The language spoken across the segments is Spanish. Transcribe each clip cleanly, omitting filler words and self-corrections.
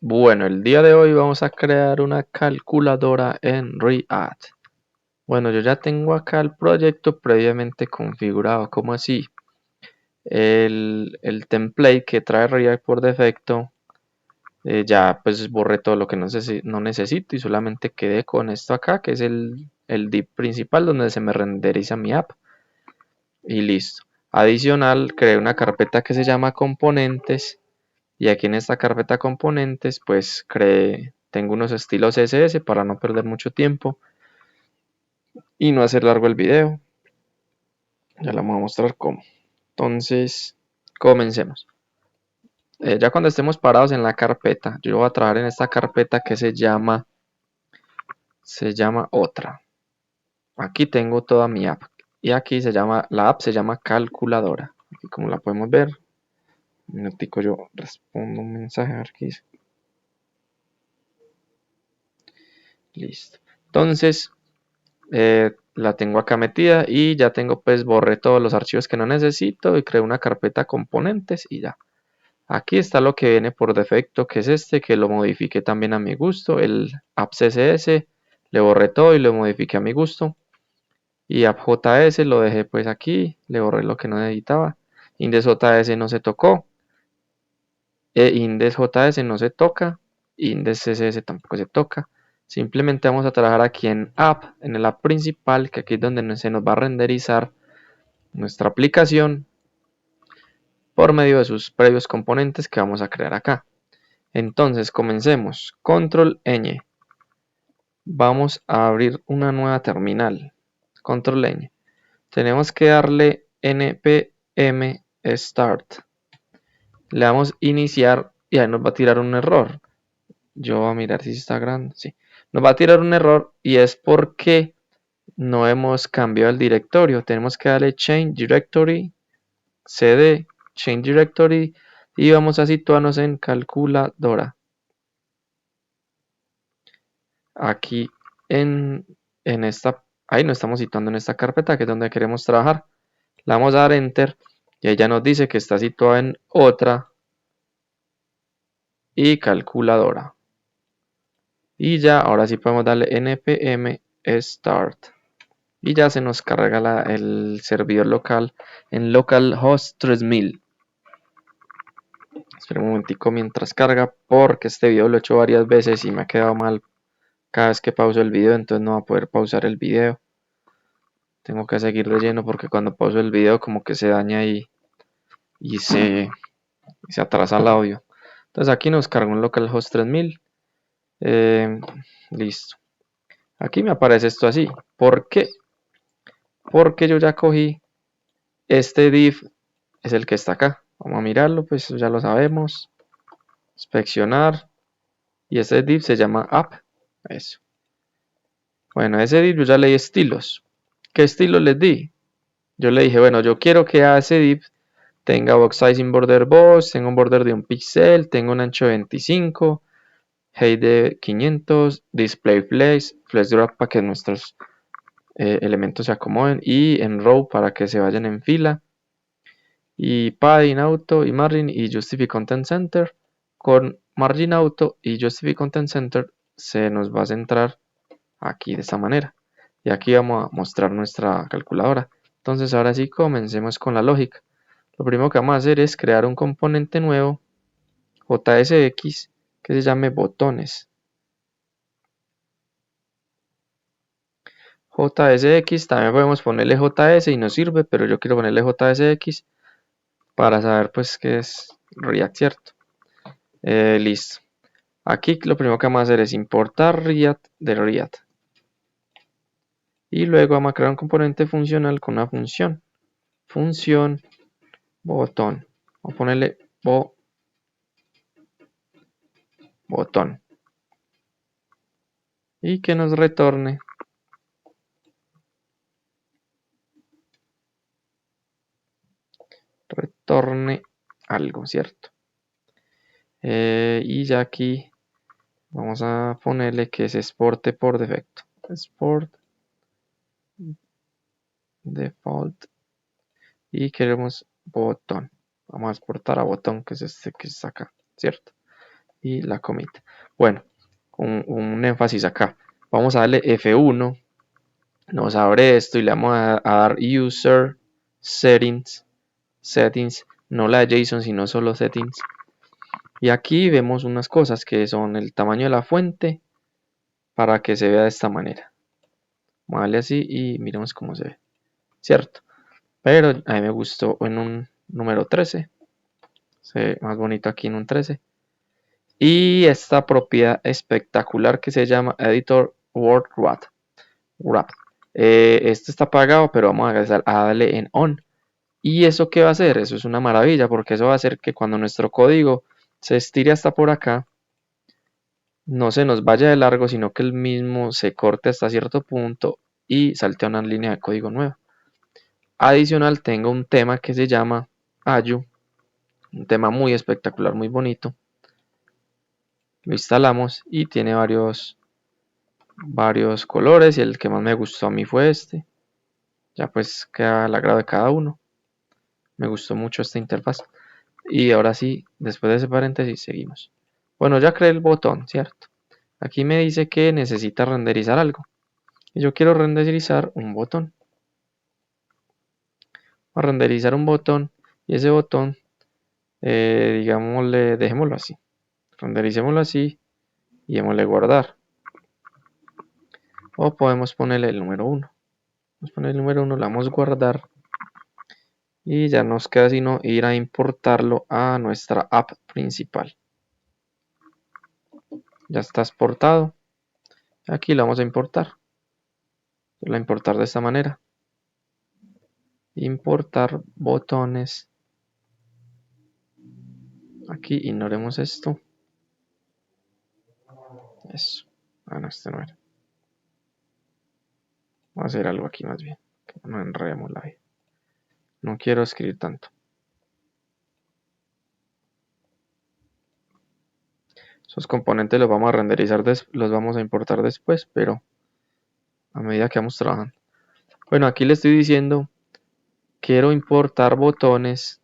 Bueno, el día de hoy vamos a crear una calculadora en React. Bueno, yo ya tengo acá el proyecto previamente configurado. ¿Cómo así? El template que trae React por defecto, ya pues borré todo lo que no necesito y solamente quedé con esto acá, que es el div principal donde se me renderiza mi app. Y listo. Adicional, creé una carpeta que se llama componentes. Y aquí en esta carpeta componentes, pues tengo unos estilos CSS para no perder mucho tiempo y no hacer largo el video. Ya le voy a mostrar cómo. Entonces, comencemos. Ya cuando estemos parados en la carpeta, yo voy a trabajar en esta carpeta que se llama otra. Aquí tengo toda mi app. Y aquí la app se llama calculadora. Aquí como la podemos ver. Un minutico yo respondo un mensaje a ver qué dice. Listo. Entonces, la tengo acá metida y ya tengo, pues borré todos los archivos que no necesito y creo una carpeta componentes y ya. Aquí está lo que viene por defecto, que es este, que lo modifiqué también a mi gusto, el app CSS, le borré todo y lo modifiqué a mi gusto. Y app.js lo dejé pues aquí, le borré lo que no necesitaba. Index.js no se tocó, index.js no se toca, index.css tampoco se toca. Simplemente vamos a trabajar aquí en app, en el app principal, que aquí es donde se nos va a renderizar nuestra aplicación por medio de sus previos componentes que vamos a crear acá. Entonces comencemos. Control ñ. Vamos a abrir una nueva terminal. Control ñ. Tenemos que darle npm start. Le damos iniciar y ahí nos va a tirar un error. Yo voy a mirar si está grande. Sí. Nos va a tirar un error y es porque no hemos cambiado el directorio. Tenemos que darle change directory, cd, change directory y vamos a situarnos en calculadora. Aquí en esta, ahí nos estamos situando en esta carpeta que es donde queremos trabajar. Le vamos a dar enter y ella nos dice que está situada en otra y calculadora. Y ya, ahora sí podemos darle npm start. Y ya se nos carga el servidor local en localhost 3000. Espera un momentico mientras carga porque este video lo he hecho varias veces y me ha quedado mal cada vez que pauso el video, entonces no va a poder pausar el video. Tengo que seguir relleno porque cuando pauso el video como que se daña y se atrasa el audio. Entonces aquí nos carga un localhost 3000. Listo. Aquí me aparece esto así. ¿Por qué? Porque yo ya cogí este div, es el que está acá. Vamos a mirarlo, pues ya lo sabemos. Inspeccionar. Y ese div se llama app. Eso. Bueno, ese div yo ya le di estilos. ¿Qué estilo les di? Yo le dije, bueno, yo quiero que a ese div tenga box sizing border box, tenga un border de 1 píxel, tenga un ancho de 25, height de 500, display flex drop para que nuestros elementos se acomoden y en row para que se vayan en fila. Y padding auto y margin y justify content center. Con margin auto y justify content center se nos va a centrar aquí de esta manera. Y aquí vamos a mostrar nuestra calculadora. Entonces ahora sí comencemos con la lógica. Lo primero que vamos a hacer es crear un componente nuevo, JSX, que se llame botones. JSX, también podemos ponerle JS y nos sirve, pero yo quiero ponerle JSX para saber pues qué es React, ¿cierto? Listo. Aquí lo primero que vamos a hacer es importar React de React. Y luego vamos a crear un componente funcional con una función. Función botón. Vamos a ponerle botón. Y que nos retorne algo, ¿cierto? Y ya aquí vamos a ponerle que se exporte por defecto. Export default. Y queremos botón. Vamos a exportar a botón, que es este que está acá, ¿cierto? y la commit. Bueno, un énfasis acá. Vamos a darle F1, nos abre esto y le vamos a dar user settings, no la de JSON sino solo settings. Y aquí vemos unas cosas que son el tamaño de la fuente para que se vea de esta manera. Vamos a darle así y miremos cómo se ve, cierto. Pero a mí me gustó en un número 13, se ve más bonito aquí en un 13. Y esta propiedad espectacular que se llama Editor Word Wrap. Este está apagado, pero vamos a darle en On. ¿Y eso qué va a hacer? Eso es una maravilla, porque eso va a hacer que cuando nuestro código se estire hasta por acá, no se nos vaya de largo, sino que el mismo se corte hasta cierto punto y salte a una línea de código nueva. Adicional, tengo un tema que se llama Ayu, un tema muy espectacular, muy bonito. Lo instalamos y tiene varios colores y el que más me gustó a mí fue este. Ya pues queda al agrado de cada uno. Me gustó mucho esta interfaz. Y ahora sí, después de ese paréntesis, seguimos. Bueno, ya creé el botón, ¿cierto? Aquí me dice que necesita renderizar algo. Y yo quiero renderizar un botón. A renderizar un botón. Y ese botón, digámosle, dejémoslo así. Rendericémoslo así y démosle guardar. O podemos ponerle el número 1. Vamos a poner el número 1, le damos a guardar. Y ya nos queda sino ir a importarlo a nuestra app principal. Ya está exportado. Aquí lo vamos a importar. Lo voy a importar de esta manera. Importar botones. Aquí ignoremos esto. Eso. Ah, no, este no era. Vamos a hacer algo aquí más bien. Que no enredemos la vida. No quiero escribir tanto. Esos componentes los vamos a renderizar, los vamos a importar después, pero a medida que vamos trabajando. Bueno, aquí le estoy diciendo, quiero importar botones,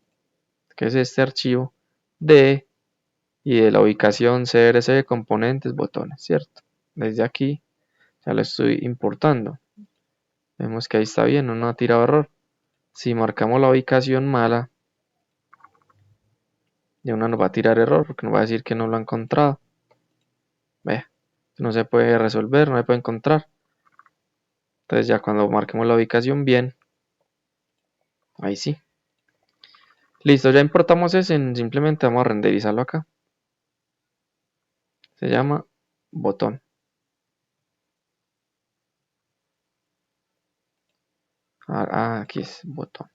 que es este archivo, y de la ubicación CRC de componentes, botones, ¿cierto? Desde aquí ya lo estoy importando. Vemos que ahí está bien, no ha tirado error. Si marcamos la ubicación mala, de una nos va a tirar error porque nos va a decir que no lo ha encontrado. Ve, no se puede resolver, no se puede encontrar. Entonces ya cuando marquemos la ubicación bien, ahí sí. Listo, ya importamos ese, simplemente vamos a renderizarlo acá. Se llama botón. Aquí es botón.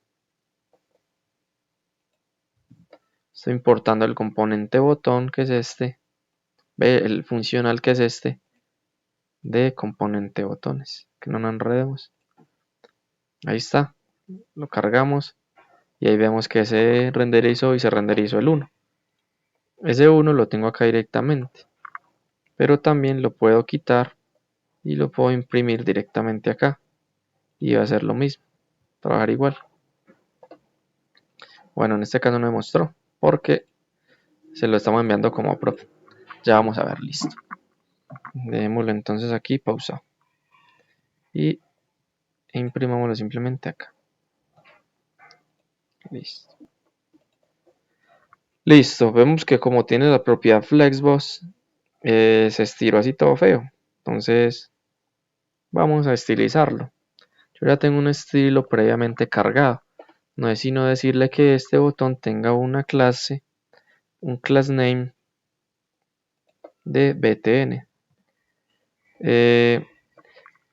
Estoy importando el componente botón, que es este. Ve, el funcional, que es este. De componente botones. Que no nos enredemos. Ahí está. Lo cargamos. Y ahí vemos que se renderizó y se renderizó el 1. Ese 1 lo tengo acá directamente. Pero también lo puedo quitar y lo puedo imprimir directamente acá. Y va a ser lo mismo. Trabajar igual. Bueno, en este caso no me mostró. Porque se lo estamos enviando como prop. Ya vamos a ver, listo. Dejémoslo entonces aquí, pausa. Y imprimámoslo simplemente acá. Listo. Listo, vemos que como tiene la propiedad Flexbox, se estiró así todo feo. Entonces, vamos a estilizarlo. Yo ya tengo un estilo previamente cargado. No es sino decirle que este botón tenga una clase, un class name de btn.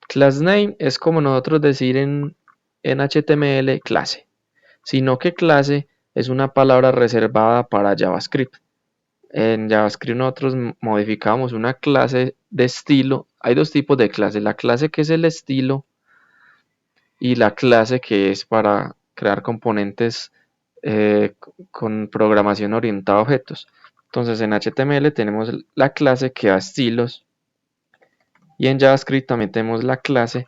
Class name es como nosotros decir en HTML clase, sino que clase es una palabra reservada para JavaScript. En JavaScript nosotros modificamos una clase de estilo. Hay dos tipos de clases, la clase que es el estilo y la clase que es para crear componentes con programación orientada a objetos. Entonces en HTML tenemos la clase que da estilos y en JavaScript también tenemos la clase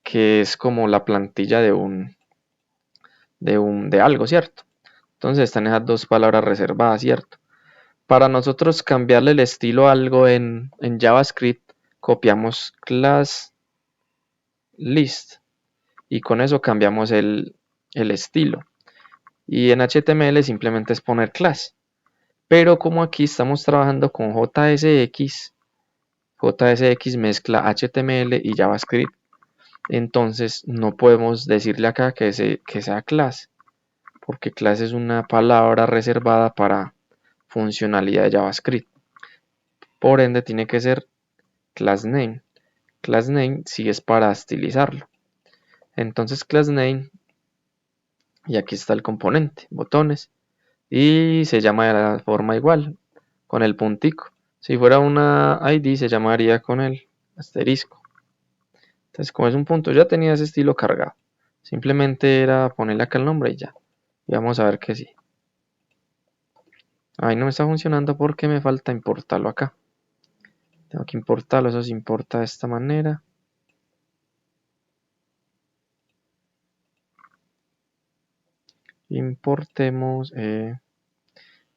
que es como la plantilla de algo, ¿cierto? Entonces están esas dos palabras reservadas, ¿cierto? para nosotros cambiarle el estilo a algo en JavaScript, copiamos class list y con eso cambiamos el estilo. Y en HTML simplemente es poner class. Pero como aquí estamos trabajando con JSX, JSX mezcla HTML y JavaScript, entonces no podemos decirle acá que sea class, porque class es una palabra reservada para funcionalidad de JavaScript. Por ende tiene que ser class name. Class name sí es para estilizarlo. Entonces class name, y aquí está el componente, botones, y se llama de la forma igual, con el puntico. Si fuera una ID se llamaría con el asterisco. Entonces como es un punto, ya tenía ese estilo cargado. Simplemente era ponerle acá el nombre y ya. Y vamos a ver que sí. Ahí no me está funcionando porque me falta importarlo acá. Tengo que importarlo, eso se importa de esta manera. Importemos,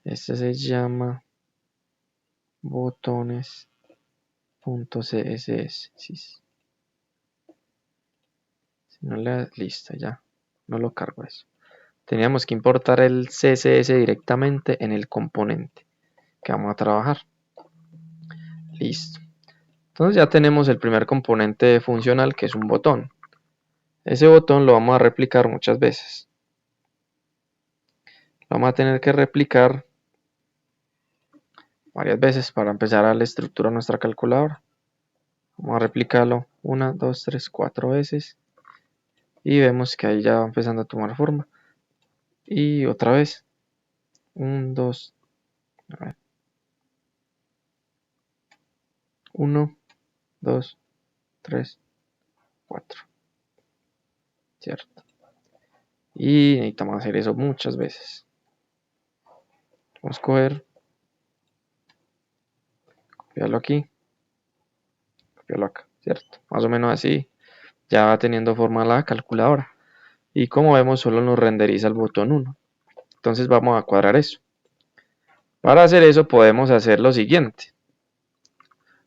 este se llama botones.css. Si no le das, listo, ya. No lo cargo eso. Teníamos que importar el CSS directamente en el componente que vamos a trabajar. Listo. Entonces ya tenemos el primer componente funcional, que es un botón. Ese botón lo vamos a replicar muchas veces. Lo vamos a tener que replicar varias veces para empezar a darle estructura a nuestra calculadora. Vamos a replicarlo 1, 2, 3, 4 veces. Y vemos que ahí ya va empezando a tomar forma. Y otra vez. 1, 2, 1, 2, 3, 4. ¿Cierto? Y necesitamos hacer eso muchas veces. Vamos a coger, copiarlo aquí, copiarlo acá, ¿cierto? Más o menos así ya va teniendo forma la calculadora. Y como vemos solo nos renderiza el botón 1. Entonces vamos a cuadrar eso. Para hacer eso podemos hacer lo siguiente.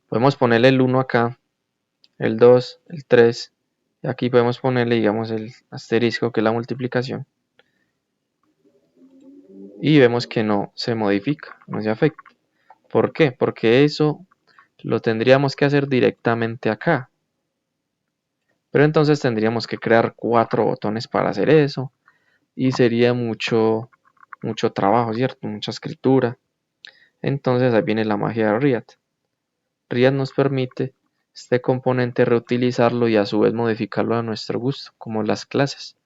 Podemos ponerle el 1 acá, el 2, el 3. Y aquí podemos ponerle, digamos, el asterisco, que es la multiplicación. Y vemos que no se modifica, no se afecta. ¿Por qué? Porque eso lo tendríamos que hacer directamente acá. Pero entonces tendríamos que crear 4 botones para hacer eso. Y sería mucho trabajo, ¿cierto? Mucha escritura. Entonces ahí viene la magia de React. React nos permite este componente reutilizarlo y a su vez modificarlo a nuestro gusto, como las clases.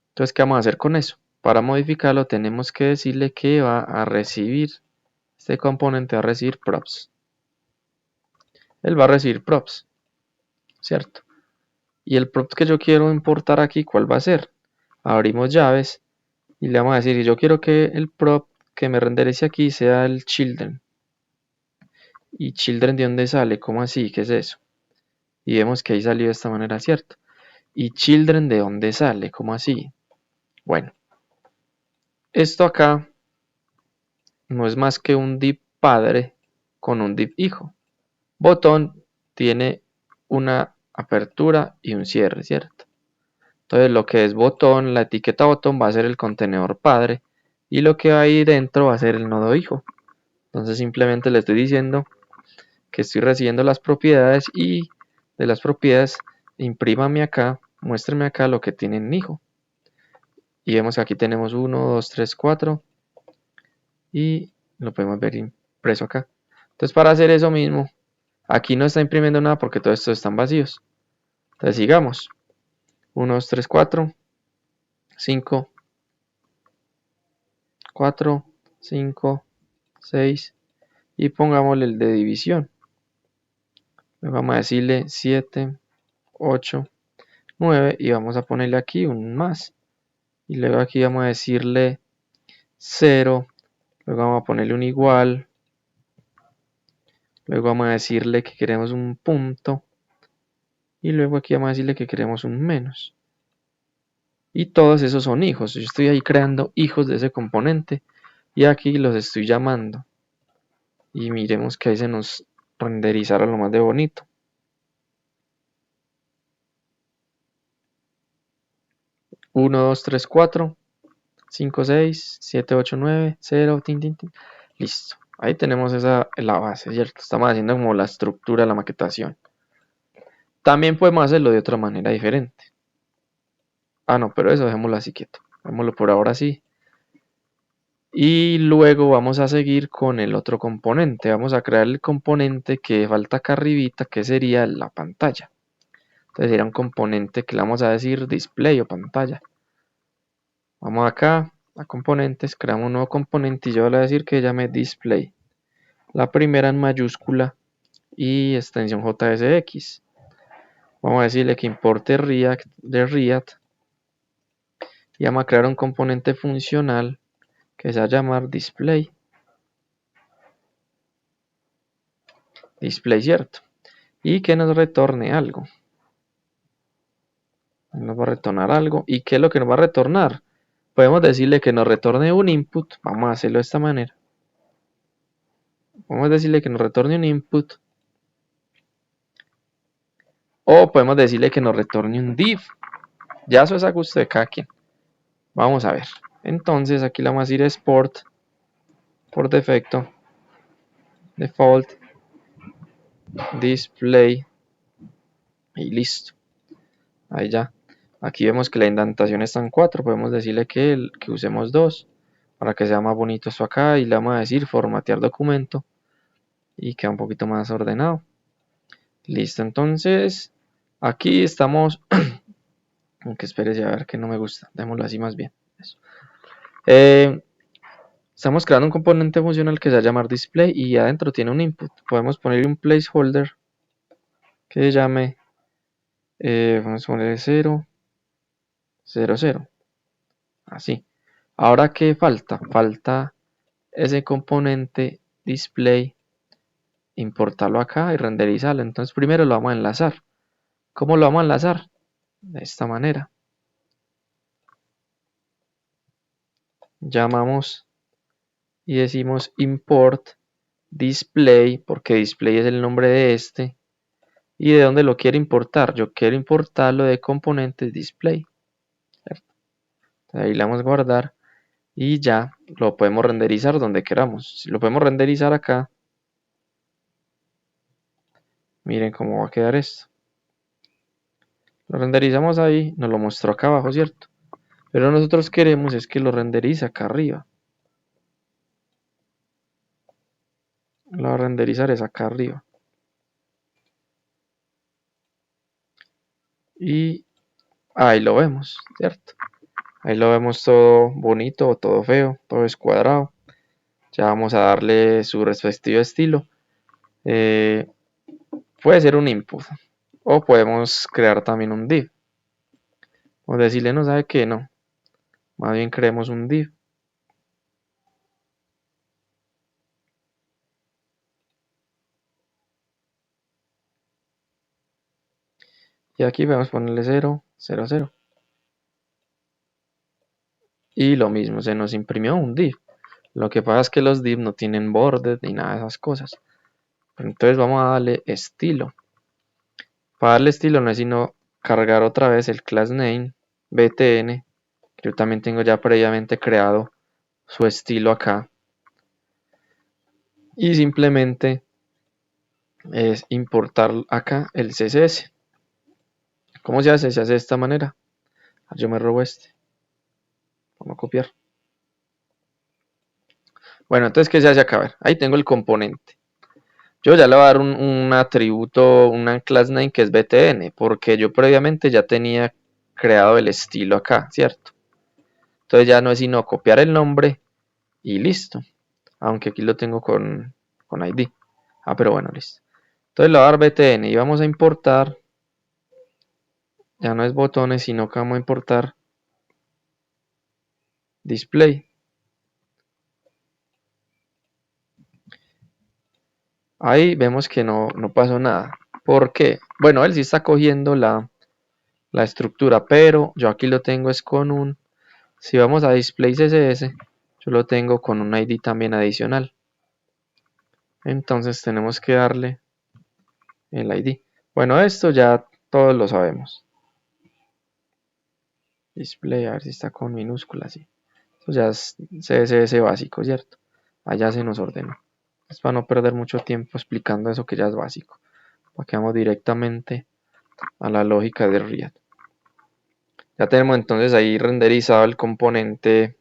Entonces, ¿qué vamos a hacer con eso? Para modificarlo tenemos que decirle que va a recibir, este componente va a recibir props. Él va a recibir props, ¿cierto? Y el prop que yo quiero importar aquí, ¿cuál va a ser? Abrimos llaves y le vamos a decir, yo quiero que el prop que me renderice aquí sea el children. ¿Y children de dónde sale? ¿Cómo así? ¿Qué es eso? Y vemos que ahí salió de esta manera, ¿cierto? ¿Y children de dónde sale? ¿Cómo así? Bueno, esto acá no es más que un div padre con un div hijo. Botón tiene una apertura y un cierre, ¿cierto? Entonces lo que es botón, la etiqueta botón va a ser el contenedor padre y lo que va ahí dentro va a ser el nodo hijo. Entonces simplemente le estoy diciendo que estoy recibiendo las propiedades y de las propiedades imprímame acá, muéstrame acá lo que tienen hijo. Y vemos que aquí tenemos 1, 2, 3, 4 y lo podemos ver impreso acá. Entonces para hacer eso mismo, aquí no está imprimiendo nada porque todos estos están vacíos. Entonces sigamos. 1, 2, 3, 4, 5, 4, 5, 6 y pongámosle el de división. Vamos a decirle 7, 8, 9 y vamos a ponerle aquí un más. Y luego aquí vamos a decirle 0, luego vamos a ponerle un igual, luego vamos a decirle que queremos un punto y luego aquí vamos a decirle que queremos un menos. Y todos esos son hijos, yo estoy ahí creando hijos de ese componente y aquí los estoy llamando. y miremos que ahí se nos renderizara lo más de bonito. Uno, 2, 3, 4, 5, 6, 7, 8, 9, 0, tin, tin, tin. Listo. Ahí tenemos la base, ¿cierto? Estamos haciendo como la estructura de la maquetación. También podemos hacerlo de otra manera diferente. Ah, no, pero eso dejémoslo así quieto. Dejémoslo por ahora así. Y luego vamos a seguir con el otro componente. Vamos a crear el componente que falta acá arribita, que sería la pantalla. Entonces sería un componente que le vamos a decir display o pantalla. Vamos acá a componentes, creamos un nuevo componente y yo le voy a decir que llame display. La primera en mayúscula y extensión JSX. Vamos a decirle que importe React de React y vamos a crear un componente funcional que se va a llamar display. Display, ¿cierto? Y que nos retorne algo. Nos va a retornar algo. ¿Y qué es lo que nos va a retornar? Podemos decirle que nos retorne un input. Vamos a hacerlo de esta manera. Podemos decirle que nos retorne un input. O podemos decirle que nos retorne un div. Ya eso es a gusto de cada quien. Vamos a ver. Entonces aquí le vamos a decir export por defecto. Default. Display. Y listo. Ahí ya. Aquí vemos que la indentación está en 4. Podemos decirle que usemos 2. Para que sea más bonito esto acá. Y le vamos a decir formatear documento. Y queda un poquito más ordenado. Listo. Entonces. Aquí estamos. Aunque espérese a ver que no me gusta. Démoslo así más bien. Eso. Estamos creando un componente funcional que se va a llamar display. Y adentro tiene un input. Podemos ponerle un placeholder. Que se llame. Vamos a ponerle 0. 0, 0. Así. Ahora, ¿qué falta? Falta ese componente display, importarlo acá y renderizarlo. Entonces primero lo vamos a enlazar. ¿Cómo lo vamos a enlazar? De esta manera. Llamamos y decimos import display, porque display es el nombre de este. ¿Y de dónde lo quiero importar? Yo quiero importarlo de componentes display. Ahí le vamos a guardar y ya lo podemos renderizar donde queramos. Si lo podemos renderizar acá, miren cómo va a quedar esto. Lo renderizamos ahí, nos lo mostró acá abajo, ¿cierto? Pero nosotros queremos es que lo renderice acá arriba. Lo va a renderizar es acá arriba. Y ahí lo vemos, ¿cierto? Ahí lo vemos todo bonito o todo feo, todo escuadrado. Ya vamos a darle su respectivo estilo. Puede ser un input. O podemos crear también un div. O decirle no sabe qué, no. Más bien creemos un div. Y aquí vamos a ponerle 0, 0, 0. Y lo mismo, se nos imprimió un div. Lo que pasa es que los div no tienen bordes ni nada de esas cosas. Entonces vamos a darle estilo. Para darle estilo no es sino cargar otra vez el class name btn. Que yo también tengo ya previamente creado su estilo acá. Y simplemente es importar acá el CSS. ¿Cómo se hace? Se hace de esta manera. Yo me robo este. Vamos a copiar. Bueno, entonces, ¿qué se hace acá? A ver, ahí tengo el componente. Yo ya le voy a dar un atributo, una class name que es btn, porque yo previamente ya tenía creado el estilo acá, ¿cierto? Entonces ya no es sino copiar el nombre y listo. Aunque aquí lo tengo con ID. Ah, pero bueno, listo. Entonces le voy a dar btn y vamos a importar. Ya no es botones, sino que vamos a importar display. Ahí vemos que no pasó nada. ¿Por qué? Bueno, él sí está cogiendo la estructura, pero yo aquí lo tengo es con un... Si vamos a display CSS, yo lo tengo con un ID también adicional. Entonces tenemos que darle el ID. Bueno, esto ya todos lo sabemos. Display, a ver si está con minúsculas, sí. Eso ya es CSS básico, ¿cierto? Allá se nos ordenó. Es para no perder mucho tiempo explicando eso que ya es básico. Para que vamos directamente a la lógica de React. Ya tenemos entonces ahí renderizado el componente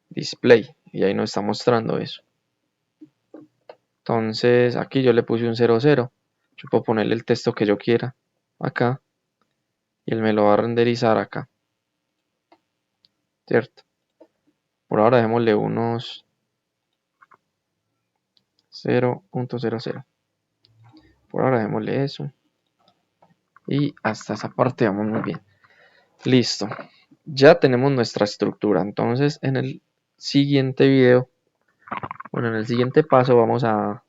display. Y ahí nos está mostrando eso. Entonces aquí yo le puse un 00. Yo puedo ponerle el texto que yo quiera acá. Y él me lo va a renderizar acá. ¿Cierto? Por ahora dejémosle unos 0.00. Por ahora dejémosle eso. Y hasta esa parte vamos muy bien. Listo. Ya tenemos nuestra estructura. Entonces en el siguiente video, bueno, en el siguiente paso vamos a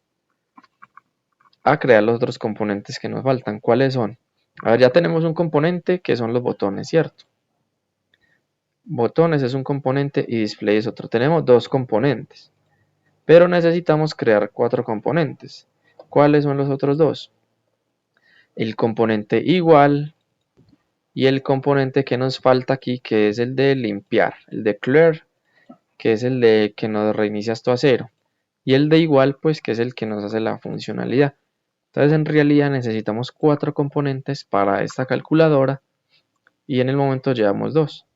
crear los otros componentes que nos faltan. ¿Cuáles son? A ver, ya tenemos un componente que son los botones, ¿cierto? Botones es un componente y display es otro. Tenemos dos componentes, pero necesitamos crear 4 componentes. ¿Cuáles son los otros dos? El componente igual y el componente que nos falta aquí, que es el de limpiar, el de clear, que es el de que nos reinicia esto a cero, y el de igual, pues que es el que nos hace la funcionalidad. Entonces en realidad necesitamos 4 componentes para esta calculadora y en el momento llevamos 2.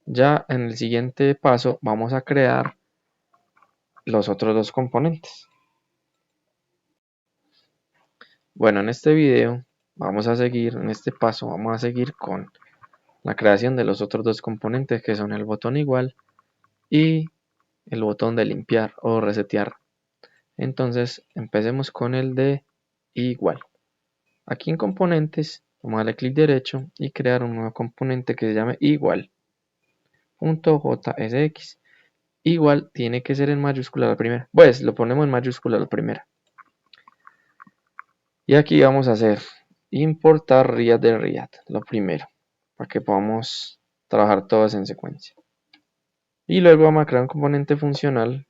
Ya en el siguiente paso vamos a crear los otros 2 componentes. Bueno, en este video vamos a seguir, en este paso vamos a seguir con la creación de los otros 2 componentes, que son el botón igual y el botón de limpiar o resetear. Entonces empecemos con el de igual. Aquí en componentes vamos a darle clic derecho y crear un nuevo componente que se llame igual. .jsx. Igual tiene que ser en mayúscula la primera. Pues lo ponemos en mayúscula la primera. Y aquí vamos a hacer importar React de React, lo primero, para que podamos trabajar todos en secuencia. Y luego vamos a crear un componente funcional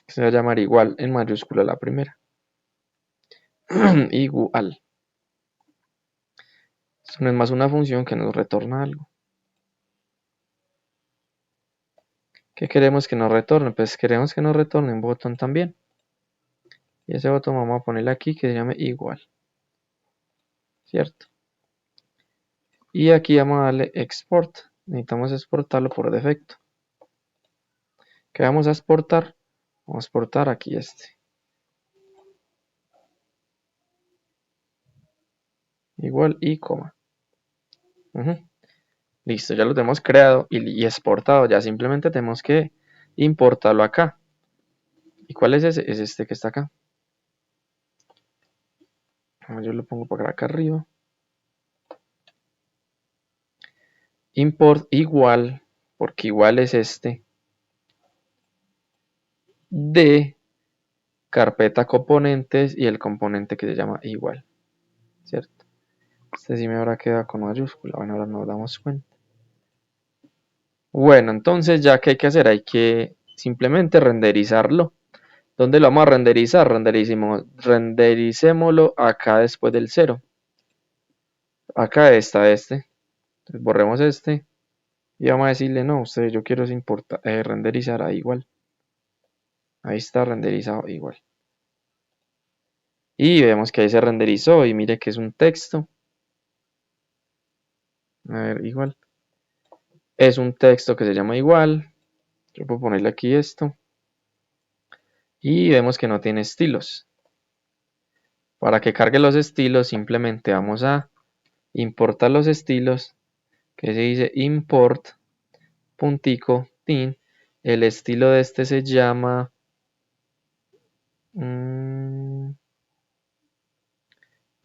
que se va a llamar igual en mayúscula la primera. Igual. Esto no es más una función que nos retorna algo. ¿Qué queremos que nos retorne? Pues queremos que nos retorne un botón también. Y ese botón vamos a ponerle aquí que se llame igual. ¿Cierto? Y aquí vamos a darle export. Necesitamos exportarlo por defecto. ¿Qué vamos a exportar? Vamos a exportar aquí este. Igual y coma. Listo, ya lo tenemos creado y exportado. Ya simplemente tenemos que importarlo acá. ¿Y cuál es ese? Es este que está acá. Yo lo pongo por acá arriba. Import igual, porque igual es este, de carpeta componentes y el componente que se llama igual. ¿Cierto? Este sí me habrá quedado con mayúscula. Bueno, ahora nos damos cuenta. Bueno, entonces ya que hay que hacer, hay que simplemente renderizarlo. ¿Dónde lo vamos a renderizar? Rendericémoslo acá después del 0. Acá está este. Entonces borremos este. Y vamos a decirle, no, usted, yo quiero renderizar a igual. Ahí está renderizado igual. Y vemos que ahí se renderizó. Y mire que es un texto. A ver, igual. Es un texto que se llama igual. Yo puedo ponerle aquí esto. Y vemos que no tiene estilos. Para que cargue los estilos, simplemente vamos a importar los estilos. Que se dice import puntico tin. El estilo de este se llama no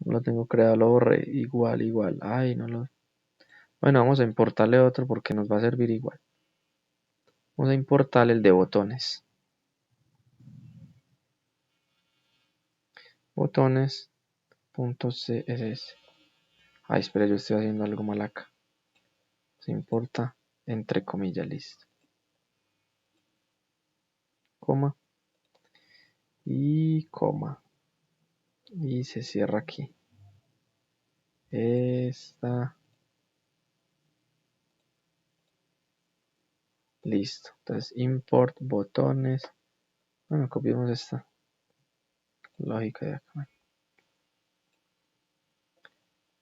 lo tengo creado, lo borré. Igual. Ay, no lo. Bueno, vamos a importarle otro porque nos va a servir igual. Vamos a importarle el de botones. Botones.css. Ay, espera, yo estoy haciendo algo mal acá. Se importa entre comillas, listo. Coma. y coma, y se cierra aquí. Esta, listo. Entonces import botones, bueno, copiamos esta lógica de acá.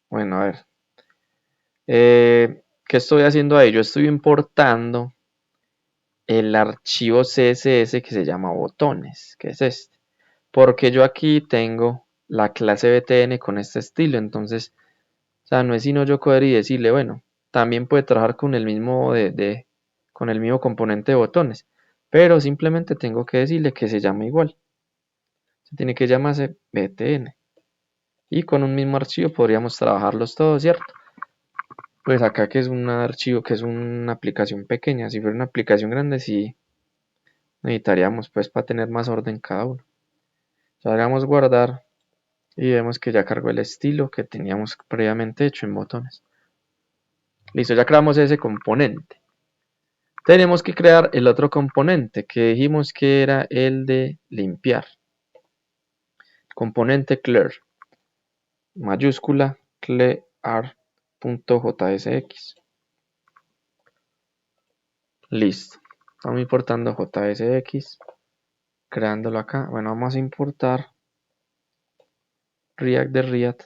Bueno, a ver, ¿qué estoy haciendo ahí? Yo estoy importando el archivo CSS que se llama botones, que es este, porque yo aquí tengo la clase btn con este estilo. Entonces, o sea, no es sino yo coger y decirle, bueno, también puede trabajar con el mismo con el mismo componente de botones, pero simplemente tengo que decirle que se llama igual. Se tiene que llamarse btn, y con un mismo archivo podríamos trabajarlos todos, ¿cierto? Pues acá que es un archivo, que es una aplicación pequeña. Si fuera una aplicación grande, sí necesitaríamos, pues, para tener más orden cada uno. Ya le damos guardar y vemos que ya cargó el estilo que teníamos previamente hecho en botones. Listo, ya creamos ese componente. Tenemos que crear el otro componente que dijimos que era el de limpiar. Componente clear, mayúscula clear.jsx. Listo, estamos importando JSX, creándolo acá. Bueno, vamos a importar React de React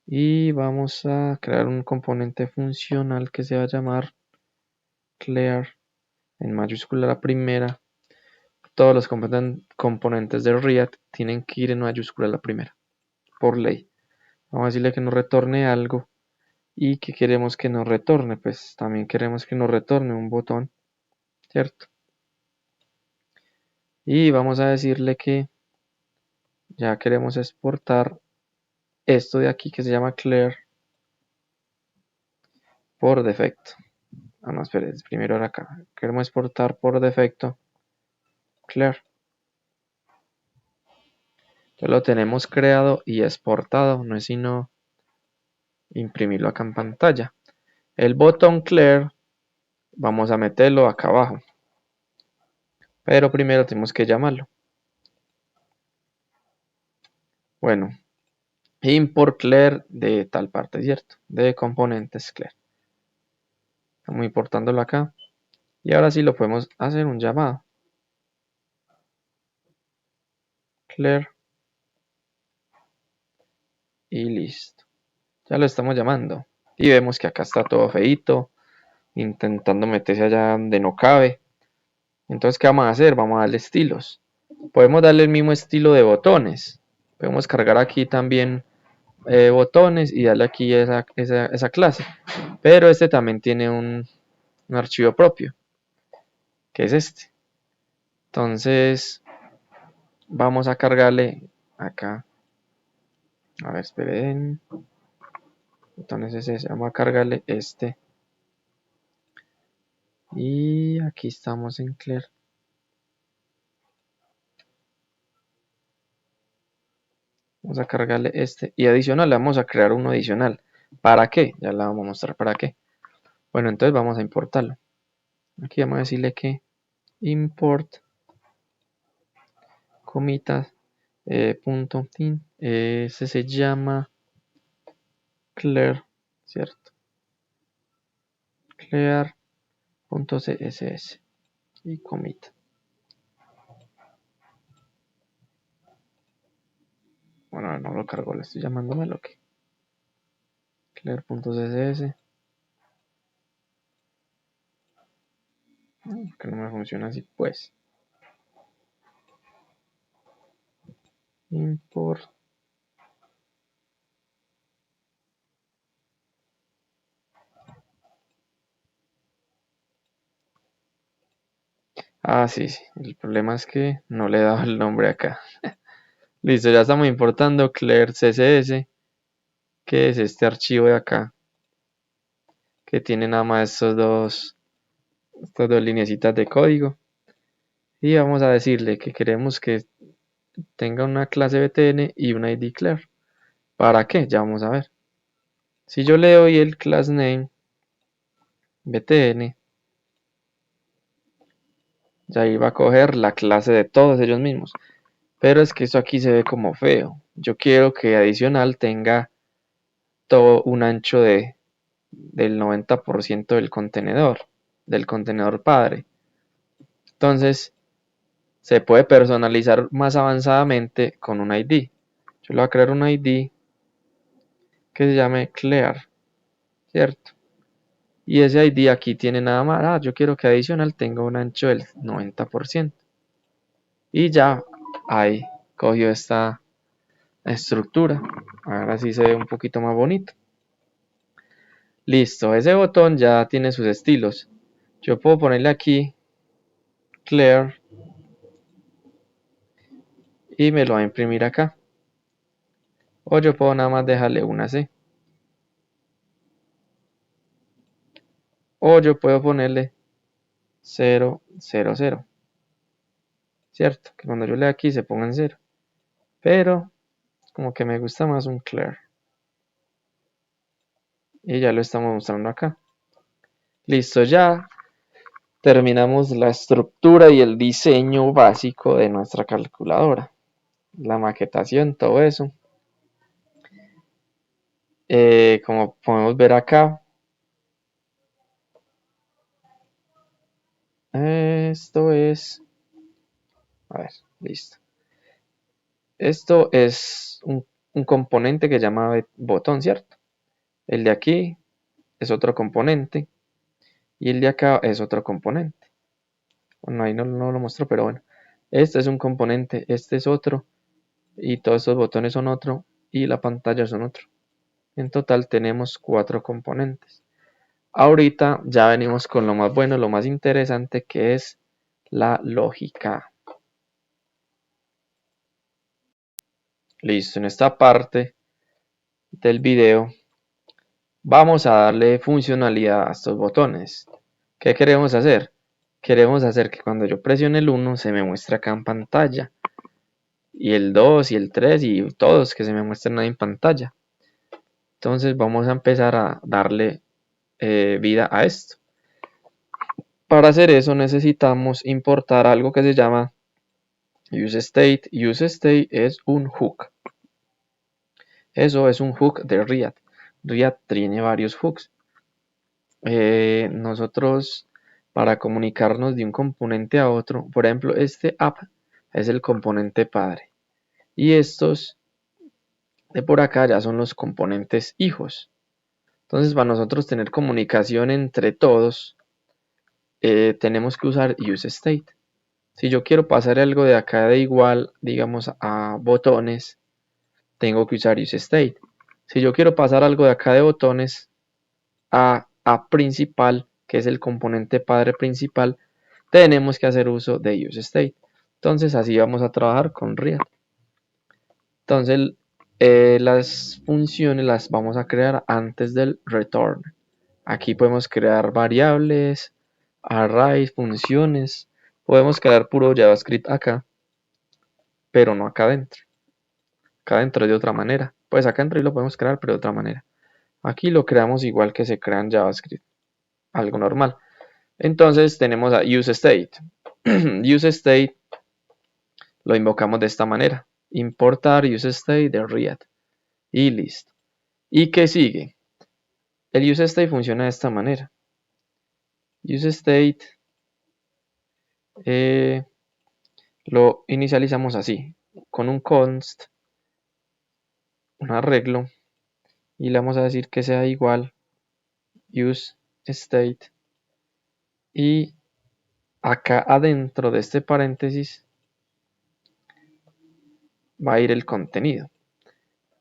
y vamos a crear un componente funcional que se va a llamar clear, en mayúscula la primera. Todos los componentes de React tienen que ir en mayúscula la primera, por ley. Vamos a decirle que nos retorne algo. ¿Y qué queremos que nos retorne? Pues también queremos que nos retorne un botón, ¿cierto? Y vamos a decirle que ya queremos exportar esto de aquí que se llama clear por defecto. Ah, no, espere, primero era acá. Queremos exportar por defecto clear. Ya lo tenemos creado y exportado, no es sino imprimirlo acá en pantalla. El botón clear vamos a meterlo acá abajo, pero primero tenemos que llamarlo. Bueno, import clear de tal parte, ¿cierto? De componentes clear. Estamos importándolo acá. Y ahora sí lo podemos hacer un llamado. Clear. Y listo. Ya lo estamos llamando. Y vemos que acá está todo feito, intentando meterse allá donde no cabe. Entonces, ¿qué vamos a hacer? Vamos a darle estilos. Podemos darle el mismo estilo de botones. Podemos cargar aquí también botones y darle aquí esa clase. Pero este también tiene un archivo propio, que es este. Entonces, vamos a cargarle acá. A ver, esperen. Botones es ese. Vamos a cargarle este. Y aquí estamos en clear. Vamos a cargarle este. Y adicional, le vamos a crear uno adicional. ¿Para qué? Ya la vamos a mostrar para qué. Bueno, entonces vamos a importarlo. Aquí vamos a decirle que import comitas punto in. Ese se llama clear, ¿cierto? Clear.css y commit. Bueno, no lo cargo, le estoy llamando lo que clear.css. Que no me funciona así, pues. Import. Ah, sí, sí. El problema es que no le he dado el nombre acá. Listo, ya estamos importando clear CSS, que es este archivo de acá, que tiene nada más estas dos lineecitas de código. Y vamos a decirle que queremos que tenga una clase btn y una id clear. ¿Para qué? Ya vamos a ver. Si yo le doy el class name btn, ya iba a coger la clase de todos ellos mismos. Pero es que eso aquí se ve como feo. Yo quiero que adicional tenga todo un ancho del 90% del contenedor padre. Entonces, se puede personalizar más avanzadamente con un ID. Yo le voy a crear un ID que se llame Clear, ¿cierto? Y ese ID aquí tiene nada más. Yo quiero que adicional tenga un ancho del 90%. Y ya ahí cogió esta estructura. Ahora sí se ve un poquito más bonito. Listo, ese botón ya tiene sus estilos. Yo puedo ponerle aquí Clear y me lo va a imprimir acá. O yo puedo nada más dejarle una C. O yo puedo ponerle 0, 0, 0. ¿Cierto? Que cuando yo le aquí se ponga en 0. Pero como que me gusta más un Clear. Y ya lo estamos mostrando acá. Listo, ya terminamos la estructura y el diseño básico de nuestra calculadora. La maquetación, todo eso. Como podemos ver acá, esto es, a ver, listo. Esto es un componente que se llama botón, ¿cierto? El de aquí es otro componente y el de acá es otro componente. Bueno, ahí no lo muestro, pero bueno. Este es un componente, este es otro y todos estos botones son otro y la pantalla son otro. En total tenemos 4 componentes. Ahorita ya venimos con lo más bueno, lo más interesante, que es la lógica. Listo, en esta parte del video vamos a darle funcionalidad a estos botones. ¿Qué queremos hacer? Queremos hacer que cuando yo presione el 1 se me muestre acá en pantalla. Y el 2 y el 3 y todos que se me muestren ahí en pantalla. Entonces vamos a empezar a darle vida a esto. Para hacer eso necesitamos importar algo que se llama useState. useState es un hook. Eso es un hook de React. React tiene varios hooks. Nosotros para comunicarnos de un componente a otro, por ejemplo, este app es el componente padre. Y estos de por acá ya son los componentes hijos. Entonces, para nosotros tener comunicación entre todos, tenemos que usar useState. Si yo quiero pasar algo de acá de igual, digamos, a botones, tengo que usar useState. Si yo quiero pasar algo de acá de botones a principal, que es el componente padre principal, tenemos que hacer uso de useState. Entonces, así vamos a trabajar con React. Entonces, las funciones las vamos a crear antes del return. Aquí podemos crear variables, arrays, funciones. Podemos crear puro JavaScript acá, pero no acá adentro. Acá adentro de otra manera. Pues acá adentro lo podemos crear, pero de otra manera. Aquí lo creamos igual que se crea en JavaScript. Algo normal. Entonces tenemos a useState. useState lo invocamos de esta manera. Importar useState de React. Y listo. ¿Y qué sigue? El useState funciona de esta manera. useState lo inicializamos así, con un const, un arreglo, y le vamos a decir que sea igual useState. Y acá adentro de este paréntesis va a ir el contenido.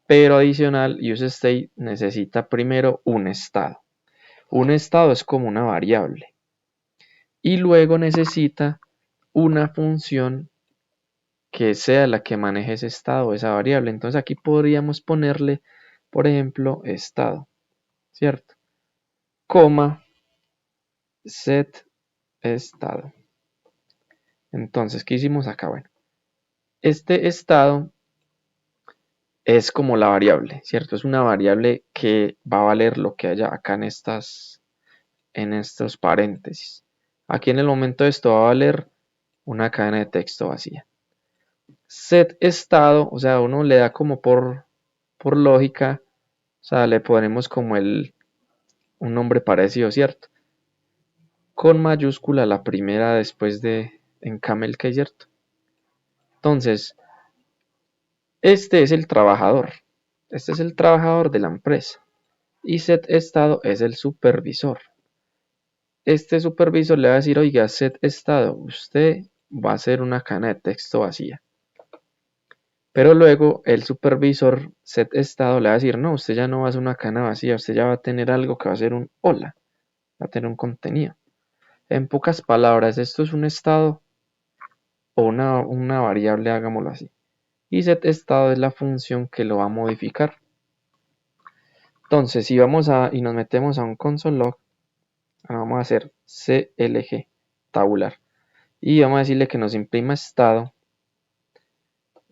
Pero adicional, useState necesita primero un estado. Un estado es como una variable. Y luego necesita una función que sea la que maneje ese estado, esa variable. Entonces aquí podríamos ponerle, por ejemplo, estado, ¿cierto? Coma, set estado. Entonces, ¿qué hicimos acá? Bueno, este estado es como la variable, ¿cierto? Es una variable que va a valer lo que haya acá en estos paréntesis. Aquí en el momento esto va a valer una cadena de texto vacía. Set estado, o sea, uno le da como por lógica, o sea, le ponemos como un nombre parecido, ¿cierto? Con mayúscula la primera después de en camel key, ¿cierto? Entonces, este es el trabajador. Este es el trabajador de la empresa. Y set estado es el supervisor. Este supervisor le va a decir, oiga, set estado, usted va a hacer una cadena de texto vacía. Pero luego el supervisor set estado le va a decir, no, usted ya no va a hacer una cadena vacía, usted ya va a tener algo que va a ser un hola, va a tener un contenido. En pocas palabras, esto es un estado o una variable, hagámoslo así. Y set estado es la función que lo va a modificar. Entonces, si vamos y nos metemos a un console log, vamos a hacer clg tabular y vamos a decirle que nos imprima estado.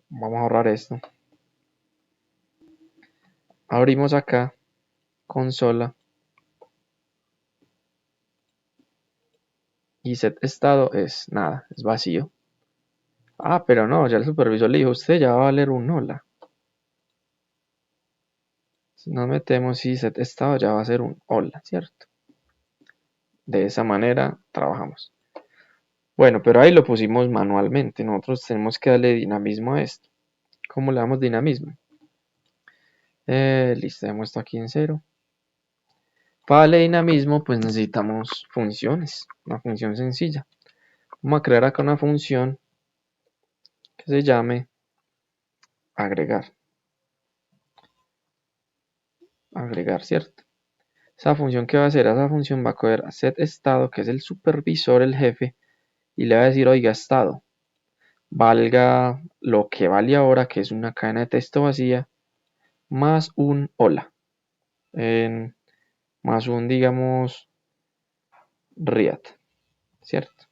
Vamos a ahorrar esto. Abrimos acá consola y set estado es nada, es vacío. Ah, pero no, ya el supervisor le dijo, usted ya va a valer un hola. Si nos metemos y set estado ya va a ser un hola, ¿cierto? De esa manera trabajamos. Bueno, pero ahí lo pusimos manualmente. Nosotros tenemos que darle dinamismo a esto. ¿Cómo le damos dinamismo? Listo, dejemos esto aquí en 0. Para darle dinamismo, pues necesitamos funciones. Una función sencilla. Vamos a crear acá una función que se llame agregar. Agregar, ¿cierto? Esa función que va a hacer, esa función va a coger a set estado, que es el supervisor, el jefe, y le va a decir, oiga, estado, valga lo que vale ahora, que es una cadena de texto vacía, más un hola. Más un, digamos, read, ¿cierto?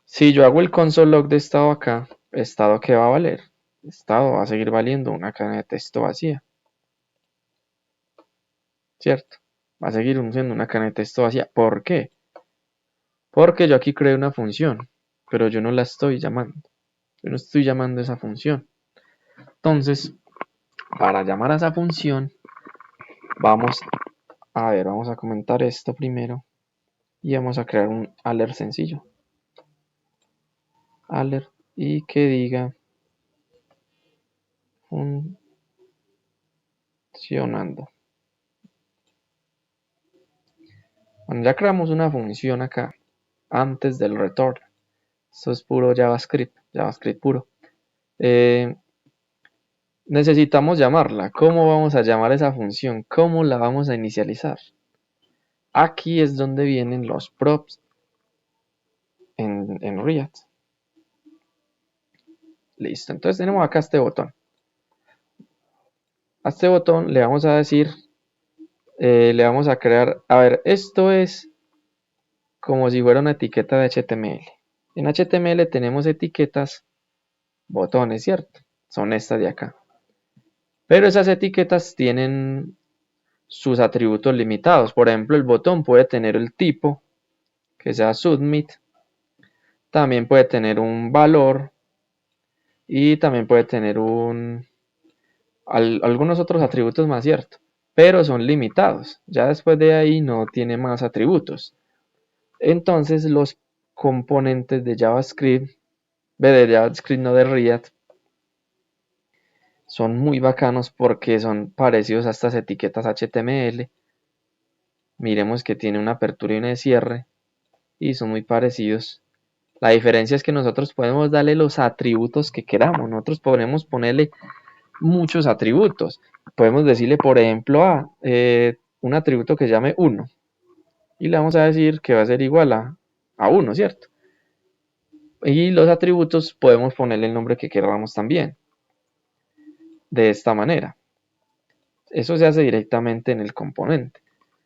Si yo hago el console log de estado acá, estado que va a valer, estado va a seguir valiendo una cadena de texto vacía, ¿cierto? Va a seguir siendo una cadena de texto vacía. ¿Por qué? Porque yo aquí creé una función, pero yo no la estoy llamando. Yo no estoy llamando esa función. Entonces, para llamar a esa función, vamos vamos a comentar esto primero y vamos a crear un alert sencillo. Alert y que diga funcionando. Bueno, ya creamos una función acá antes del return. Esto es puro JavaScript, JavaScript puro. Necesitamos llamarla. ¿Cómo vamos a llamar esa función? ¿Cómo la vamos a inicializar? Aquí es donde vienen los props en React. Listo, entonces tenemos acá este botón. A este botón le vamos a decir, le vamos a crear, a ver, esto es como si fuera una etiqueta de HTML. En HTML tenemos etiquetas, botones, ¿cierto? Son estas de acá. Pero esas etiquetas tienen sus atributos limitados. Por ejemplo, el botón puede tener el tipo, que sea submit. También puede tener un valor. Y también puede tener algunos otros atributos más, ¿cierto? Pero son limitados. Ya después de ahí no tiene más atributos. Entonces los componentes de JavaScript, de JavaScript no de React, son muy bacanos porque son parecidos a estas etiquetas HTML. Miremos que tiene una apertura y un cierre y son muy parecidos. La diferencia es que nosotros podemos darle los atributos que queramos. Nosotros podemos ponerle muchos atributos. Podemos decirle, por ejemplo, un atributo que se llame 1 y le vamos a decir que va a ser igual a 1, ¿cierto? Y los atributos podemos ponerle el nombre que queramos también. De esta manera. Eso se hace directamente en el componente.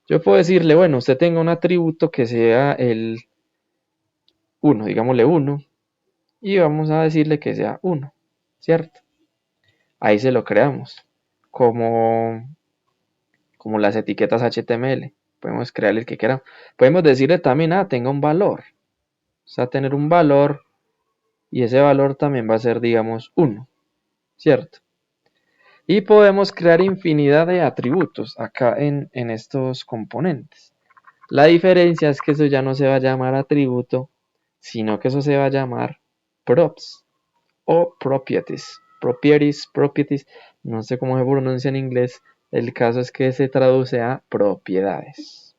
Yo puedo decirle, bueno, usted tenga un atributo que sea el 1, digámosle 1, y vamos a decirle que sea 1, ¿cierto? Ahí se lo creamos, como las etiquetas HTML. Podemos crearle el que queramos. Podemos decirle también, tenga un valor. O sea, tener un valor y ese valor también va a ser, digamos, 1, ¿cierto? Y podemos crear infinidad de atributos acá en estos componentes. La diferencia es que eso ya no se va a llamar atributo, sino que eso se va a llamar props o properties. Properties, no sé cómo se pronuncia en inglés. El caso es que se traduce a propiedades.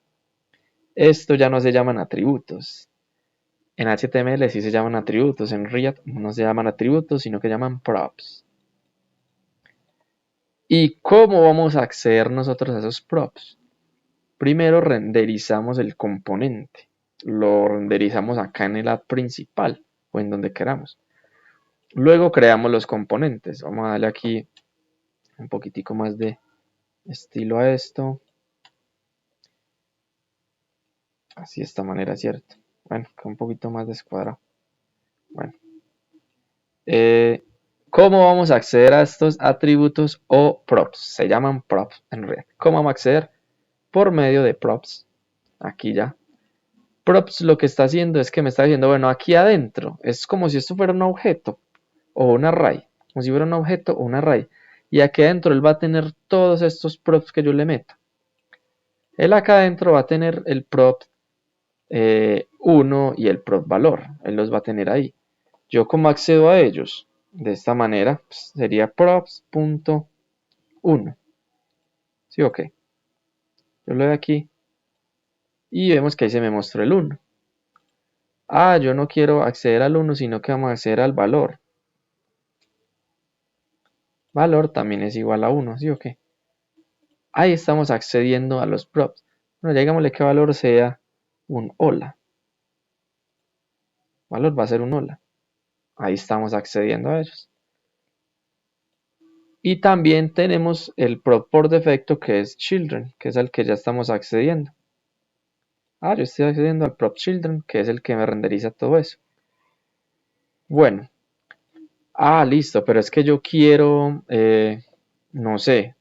Esto ya no se llaman atributos. En HTML sí se llaman atributos, en React no se llaman atributos, sino que llaman props. ¿Y cómo vamos a acceder nosotros a esos props? Primero renderizamos el componente. Lo renderizamos acá en el add principal o en donde queramos. Luego creamos los componentes. Vamos a darle aquí un poquitico más de estilo a esto. Así de esta manera, ¿cierto? Bueno, un poquito más descuadrado. Bueno. ¿Cómo vamos a acceder a estos atributos o props? Se llaman props en React. ¿Cómo vamos a acceder? Por medio de props. Aquí ya. Props lo que está haciendo es que me está diciendo, bueno, aquí adentro es como si esto fuera un objeto o un array. Como si fuera un objeto o un array. Y aquí adentro él va a tener todos estos props que yo le meto. Él acá adentro va a tener el prop 1 y el prop valor. Él los va a tener ahí. Yo como accedo a ellos de esta manera, pues, sería props.1. ¿Sí o qué? Yo le doy aquí y vemos que ahí se me mostró el 1. Yo no quiero acceder al 1, sino que vamos a acceder al valor. Valor también es igual a 1, ¿sí o qué? Ahí estamos accediendo a los props. Bueno, ya digámosle que valor sea un hola. Valor va a ser un hola. Ahí estamos accediendo a ellos. Y también tenemos el prop por defecto que es children, que es al que ya estamos accediendo. Yo estoy accediendo al prop children, que es el que me renderiza todo eso. Bueno. Listo, pero es que yo quiero, no sé,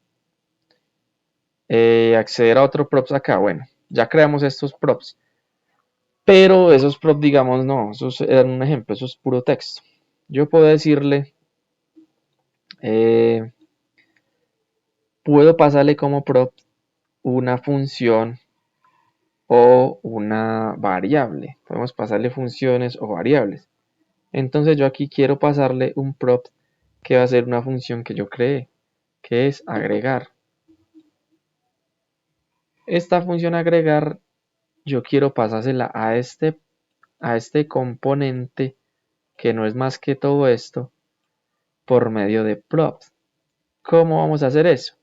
acceder a otro props acá. Bueno, ya creamos estos props. Pero esos props, digamos, no, esos eran un ejemplo, eso es puro texto. Yo puedo decirle, puedo pasarle como prop una función o una variable. Podemos pasarle funciones o variables. Entonces yo aquí quiero pasarle un prop que va a ser una función que yo creé, que es agregar. Esta función agregar yo quiero pasársela a este componente que no es más que todo esto por medio de props. ¿Cómo vamos a hacer eso?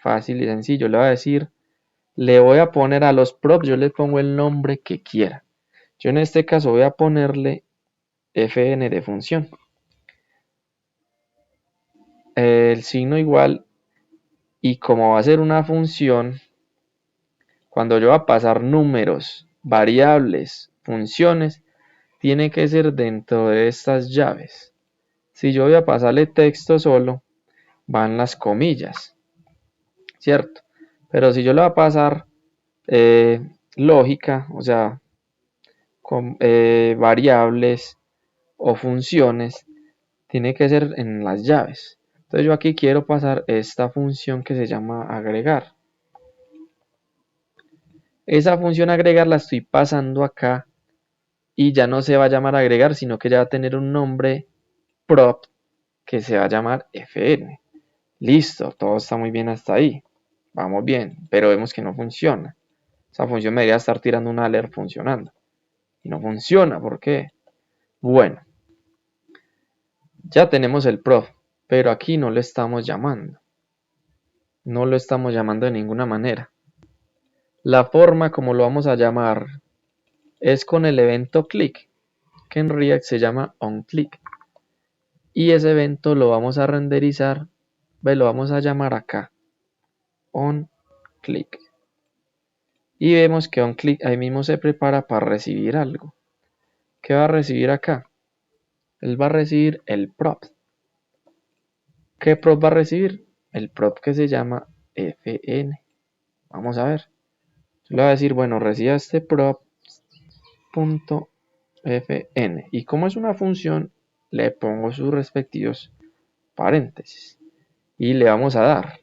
Fácil y sencillo, le voy a decir, le voy a poner a los props, yo le pongo el nombre que quiera. Yo en este caso voy a ponerle fn de función. El signo igual, y como va a ser una función, cuando yo voy a pasar números, variables, funciones, tiene que ser dentro de estas llaves. Si yo voy a pasarle texto solo, van las comillas, ¿cierto? Pero si yo le voy a pasar lógica, o sea, con variables o funciones, tiene que ser en las llaves. Entonces yo aquí quiero pasar esta función que se llama agregar. Esa función agregar la estoy pasando acá y ya no se va a llamar agregar, sino que ya va a tener un nombre prop que se va a llamar fn. Listo, todo está muy bien hasta ahí. Vamos bien, pero vemos que no funciona. Esa función me debería estar tirando una alert funcionando. Y no funciona, ¿por qué? Bueno, ya tenemos el prop, pero aquí no lo estamos llamando. No lo estamos llamando de ninguna manera. La forma como lo vamos a llamar es con el evento click, que en React se llama onClick. Y ese evento lo vamos a renderizar, lo vamos a llamar acá, onClick. Y vemos que onClick ahí mismo se prepara para recibir algo. ¿Qué va a recibir acá? Él va a recibir el prop. ¿Qué prop va a recibir? El prop que se llama fn. Vamos a ver. Le voy a decir, bueno, reciba este props.fn. Y como es una función, le pongo sus respectivos paréntesis. Y le vamos a dar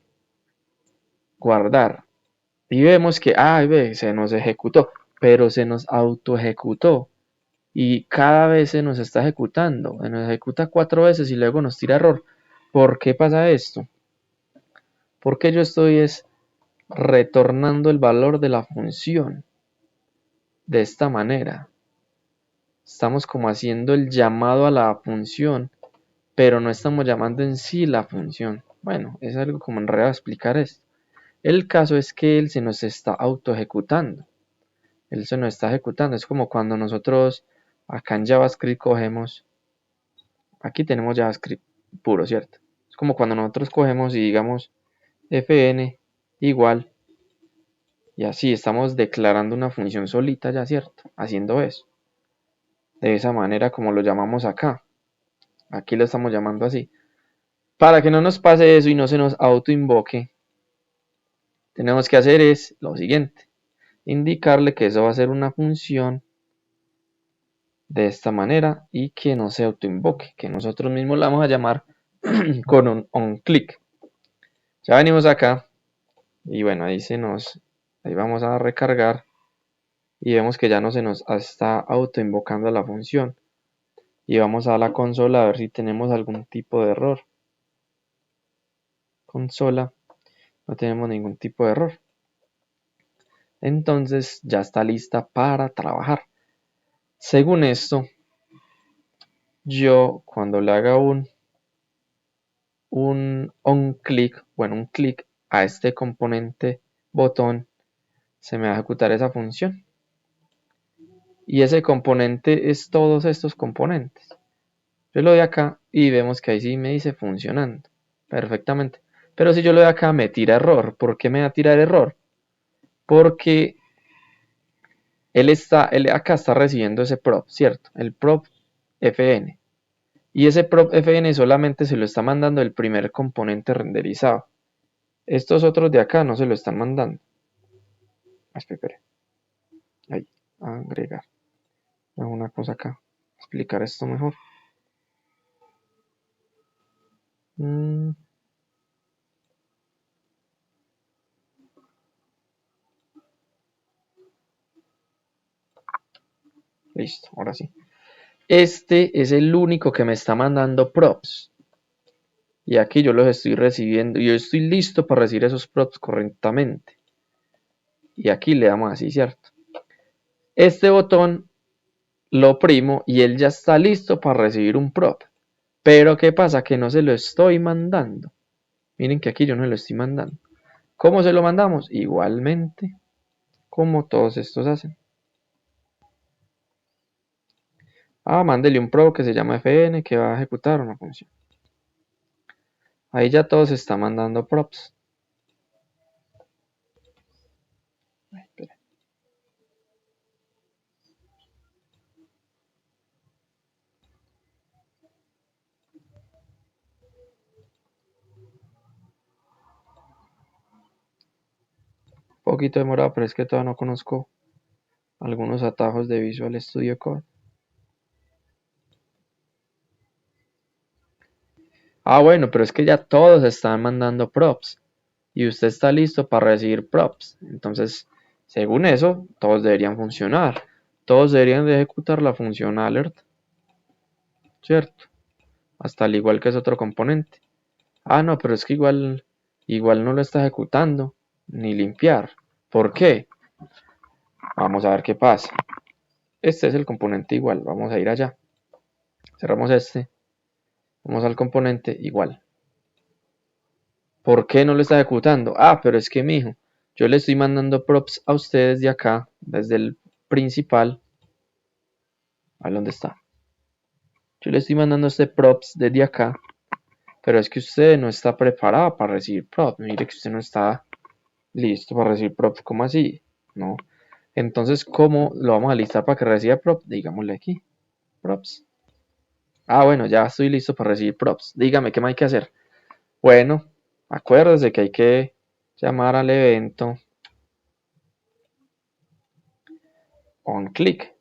guardar. Y vemos que, se nos ejecutó, pero se nos auto ejecutó. Y cada vez se nos está ejecutando. Se nos ejecuta 4 veces y luego nos tira error. ¿Por qué pasa esto? Porque yo estoy retornando el valor de la función de esta manera. Estamos como haciendo el llamado a la función, pero no estamos llamando en sí la función. Bueno, es algo como enredado explicar esto. El caso es que él se nos está auto ejecutando. Él se nos está ejecutando. Es como cuando nosotros acá en JavaScript cogemos, aquí tenemos JavaScript puro, ¿cierto? Es como cuando nosotros cogemos y digamos fn igual, y así estamos declarando una función solita ya, ¿cierto? Haciendo eso. De esa manera como lo llamamos acá. Aquí lo estamos llamando así. Para que no nos pase eso y no se nos autoinvoque, tenemos que hacer es lo siguiente. Indicarle que eso va a ser una función de esta manera y que no se autoinvoque, que nosotros mismos la vamos a llamar con un onClick. Ya venimos acá y bueno, ahí vamos a recargar y vemos que ya no se nos está autoinvocando la función. Y vamos a la consola a ver si tenemos algún tipo de error. Consola, no tenemos ningún tipo de error. Entonces ya está lista para trabajar. Según esto, yo cuando le haga un clic a este componente botón, se me va a ejecutar esa función. Y ese componente es todos estos componentes. Yo lo doy acá y vemos que ahí sí me dice funcionando perfectamente. Pero si yo lo doy acá me tira error. ¿Por qué me va a tirar error? Porque él acá está recibiendo ese prop, ¿cierto? El prop fn. Y ese prop fn solamente se lo está mandando el primer componente renderizado. Estos otros de acá no se lo están mandando. Espera. Ahí, agregar. Hago una cosa acá. Explicar esto mejor. Listo, ahora sí. Este es el único que me está mandando props. Y aquí yo los estoy recibiendo. Yo estoy listo para recibir esos props correctamente. Y aquí le damos así, ¿cierto? Este botón lo oprimo y él ya está listo para recibir un prop. Pero ¿qué pasa? Que no se lo estoy mandando. Miren que aquí yo no se lo estoy mandando. ¿Cómo se lo mandamos? Igualmente, como todos estos hacen. Mándele un prop que se llama fn que va a ejecutar una función. Ahí ya todos está mandando props. Espera. Un poquito demorado, pero es que todavía no conozco algunos atajos de Visual Studio Code. Bueno, pero es que ya todos están mandando props y usted está listo para recibir props. Entonces, según eso, todos deberían funcionar. Todos deberían de ejecutar la función alert, ¿cierto? Hasta al igual que es otro componente. No, pero es que igual no lo está ejecutando, ni limpiar. ¿Por qué? Vamos a ver qué pasa. Este es el componente igual, vamos a ir allá. Cerramos este, vamos al componente igual. ¿Por qué no lo está ejecutando? Pero es que mijo, yo le estoy mandando props a ustedes de acá, desde el principal. ¿A dónde está? Yo le estoy mandando este props desde acá, pero es que usted no está preparado para recibir props. Mire que usted no está listo para recibir props. ¿Cómo así? No. Entonces, ¿cómo lo vamos a listar para que reciba props? Digámosle aquí, props. Bueno, ya estoy listo para recibir props. Dígame, ¿qué más hay que hacer? Bueno, acuérdese que hay que llamar al evento on click.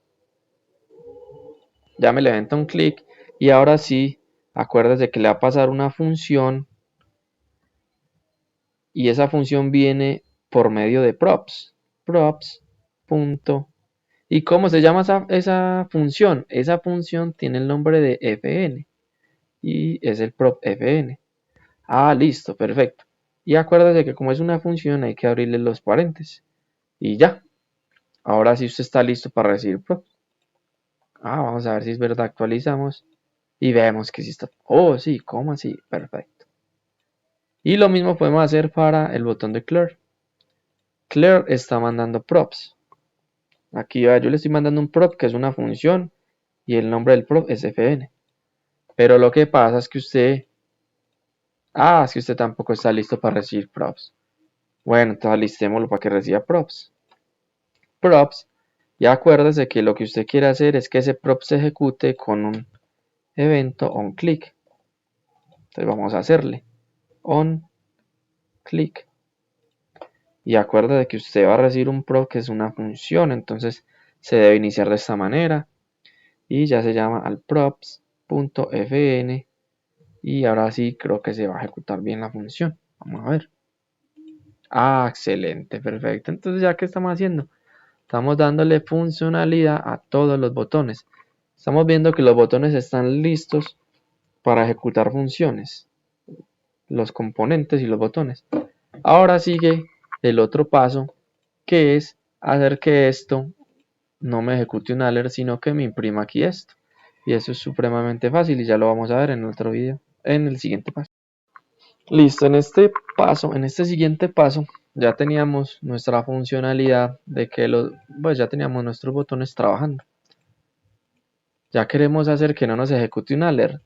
Ya me levanta un click y ahora sí, acuérdate que le va a pasar una función y esa función viene por medio de props. Props. ¿Y cómo se llama esa función? Esa función tiene el nombre de fn y es el prop fn. Ah, listo, perfecto. Y acuérdate que como es una función hay que abrirle los paréntesis. Y ya. Ahora sí usted está listo para recibir props. Vamos a ver si es verdad. Actualizamos. Y vemos que sí está. Oh, sí, ¿cómo así? Perfecto. Y lo mismo podemos hacer para el botón de clear. Clear está mandando props. Aquí yo le estoy mandando un prop que es una función. Y el nombre del prop es fn. Pero lo que pasa es que usted... es que usted tampoco está listo para recibir props. Bueno, entonces alistémoslo para que reciba props. Props. Y acuérdese que lo que usted quiere hacer es que ese prop se ejecute con un evento onClick. Entonces vamos a hacerle onClick. Y acuérdese que usted va a recibir un prop que es una función. Entonces se debe iniciar de esta manera. Y ya se llama al props.fn. Y ahora sí creo que se va a ejecutar bien la función. Vamos a ver. Excelente, perfecto. Entonces ya, ¿qué estamos haciendo? Estamos dándole funcionalidad a todos los botones. Estamos viendo que los botones están listos para ejecutar funciones. Los componentes y los botones. Ahora sigue el otro paso, que es hacer que esto no me ejecute un alert, sino que me imprima aquí esto. Y eso es supremamente fácil y ya lo vamos a ver en otro video, en el siguiente paso. Listo, en este siguiente paso, ya teníamos nuestra funcionalidad de que pues ya teníamos nuestros botones trabajando. Ya queremos hacer que no nos ejecute un alert,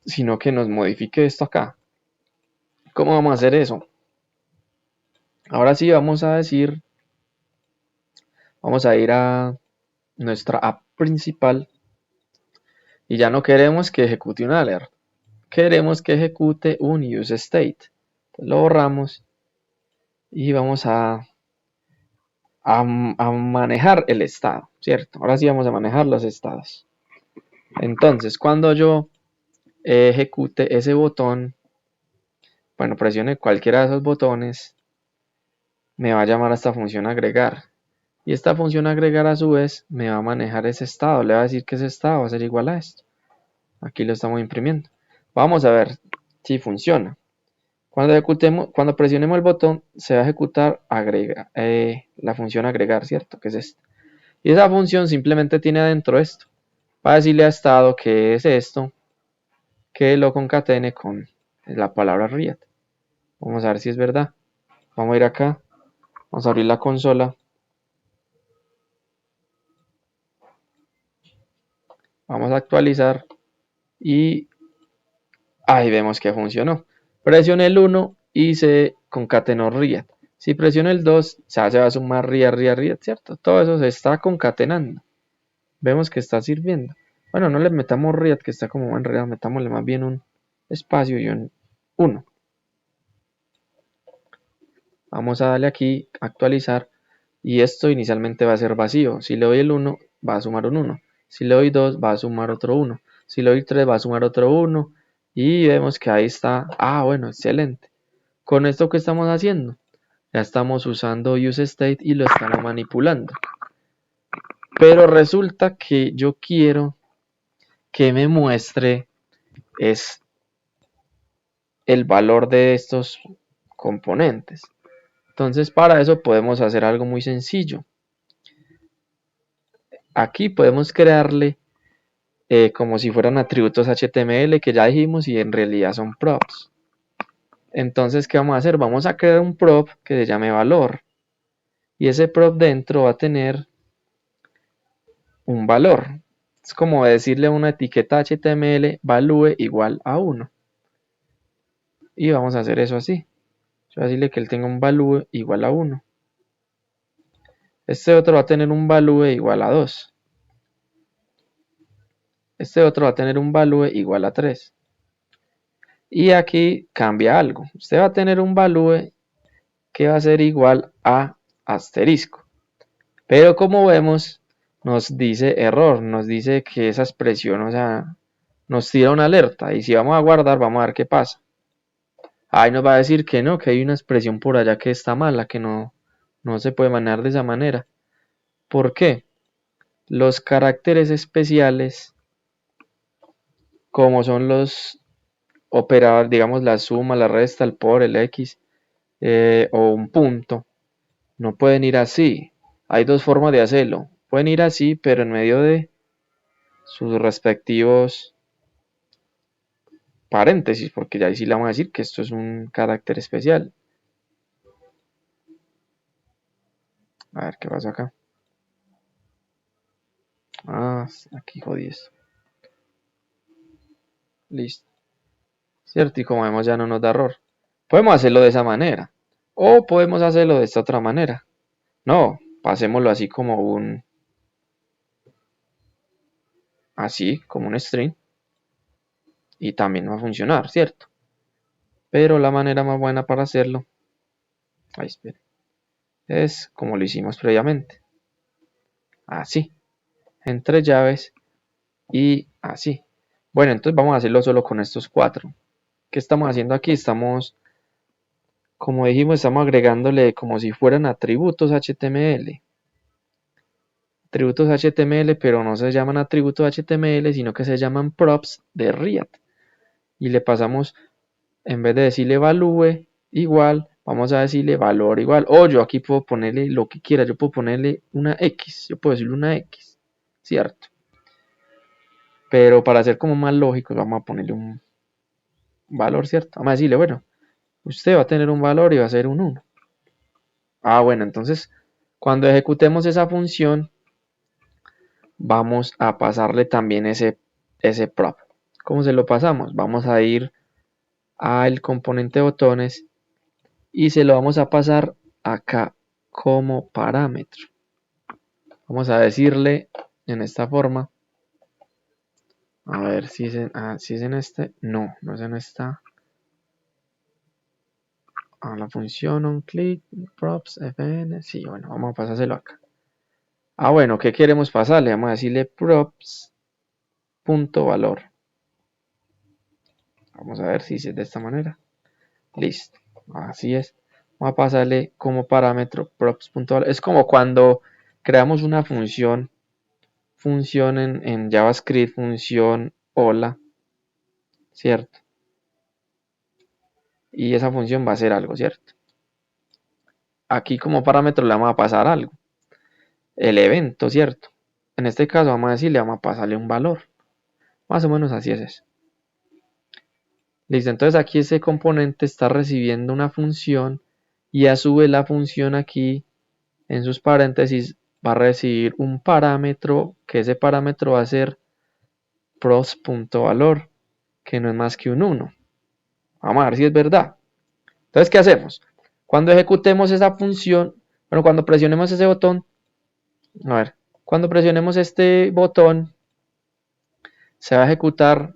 sino que nos modifique esto acá. ¿Cómo vamos a hacer eso? Ahora sí vamos a ir a nuestra app principal y ya no queremos que ejecute un alert. Queremos que ejecute un useState. Lo borramos y vamos a manejar el estado, ¿cierto? Ahora sí vamos a manejar los estados. Entonces, cuando yo ejecute ese botón, bueno, presione cualquiera de esos botones, me va a llamar a esta función agregar. Y esta función agregar a su vez me va a manejar ese estado. Le va a decir que ese estado va a ser igual a esto. Aquí lo estamos imprimiendo. Vamos a ver si funciona. Cuando presionemos el botón, se va a ejecutar la función agregar, ¿cierto? Que es esta. Y esa función simplemente tiene adentro esto. Va a decirle a estado que es esto, que lo concatene con la palabra read. Vamos a ver si es verdad. Vamos a ir acá. Vamos a abrir la consola. Vamos a actualizar. Y ahí vemos que funcionó. Presioné el 1 y se concatenó read. Si presiono el 2, ya se va a sumar read, ¿cierto? Todo eso se está concatenando. Vemos que está sirviendo. Bueno, no le metamos read, que está como enredado. Metámosle más bien un espacio y un 1. Vamos a darle aquí, actualizar. Y esto inicialmente va a ser vacío. Si le doy el 1, va a sumar un 1. Si le doy 2, va a sumar otro 1. Si le doy 3, va a sumar otro 1. Y vemos que ahí está. Bueno, excelente. Con esto que estamos haciendo, ya estamos usando useState y lo estamos manipulando. Pero resulta que yo quiero que me muestre es el valor de estos componentes. Entonces para eso podemos hacer algo muy sencillo. Aquí podemos crearle como si fueran atributos HTML que ya dijimos y en realidad son props. Entonces, ¿qué vamos a hacer? Vamos a crear un prop que se llame valor. Y ese prop dentro va a tener un valor. Es como decirle a una etiqueta HTML value igual a 1. Y vamos a hacer eso así. Yo voy a decirle que él tenga un value igual a 1. Este otro va a tener un value igual a 2. Este otro va a tener un value igual a 3. Y aquí cambia algo. Usted va a tener un value que va a ser igual a asterisco. Pero como vemos, nos dice error, nos dice que esa expresión, o sea, nos tira una alerta. Y si vamos a guardar, vamos a ver qué pasa. Ahí nos va a decir que no, que hay una expresión por allá que está mala, que no se puede manejar de esa manera. ¿Por qué? Los caracteres especiales, como son los operadores, digamos la suma, la resta, el por, el x, o un punto, no pueden ir así. Hay dos formas de hacerlo. Pueden ir así, pero en medio de sus respectivos paréntesis, porque ya ahí sí le vamos a decir que esto es un carácter especial. A ver qué pasa acá. Ah, aquí jodí esto. Listo. ¿Cierto? Y como vemos ya no nos da error. Podemos hacerlo de esa manera. O podemos hacerlo de esta otra manera. No, pasémoslo así como un... Así, como un string. Y también va a funcionar, ¿cierto? Pero la manera más buena para hacerlo... Ahí, espere. Es como lo hicimos previamente. Así. Entre llaves. Y así. Bueno, entonces vamos a hacerlo solo con estos cuatro. ¿Qué estamos haciendo aquí? Estamos... Como dijimos, estamos agregándole como si fueran atributos HTML. Atributos HTML, pero no se llaman atributos HTML, sino que se llaman props de React. Y le pasamos, en vez de decirle value igual, vamos a decirle valor igual. O yo aquí puedo ponerle lo que quiera, yo puedo ponerle una X, yo puedo decirle una X, ¿cierto? Pero para hacer como más lógico, vamos a ponerle un valor, ¿cierto? Vamos a decirle, bueno, usted va a tener un valor y va a ser un 1. Ah, bueno, entonces, cuando ejecutemos esa función, vamos a pasarle también ese prop. ¿Cómo se lo pasamos? Vamos a ir al componente botones y se lo vamos a pasar acá como parámetro. Vamos a decirle en esta forma. A ver si es en este. No, no es en esta. A la función onClick props fn. Sí, bueno, vamos a pasárselo acá. Ah, bueno, ¿qué queremos pasarle? Vamos a decirle props.valor. Vamos a ver si es de esta manera. Listo, así es. Vamos a pasarle como parámetro props.valor. Es como cuando creamos una función en JavaScript, función hola, ¿cierto? Y esa función va a hacer algo, ¿cierto? Aquí como parámetro le vamos a pasar algo. El evento, ¿cierto? En este caso vamos a decirle, vamos a pasarle un valor. Más o menos así es eso. Listo, entonces aquí ese componente está recibiendo una función y a su vez la función aquí en sus paréntesis va a recibir un parámetro, que ese parámetro va a ser props.valor, que no es más que un 1. Vamos a ver si es verdad. Entonces, ¿qué hacemos? Cuando ejecutemos esa función, bueno, cuando presionemos ese botón, a ver, cuando presionemos este botón, se va a ejecutar,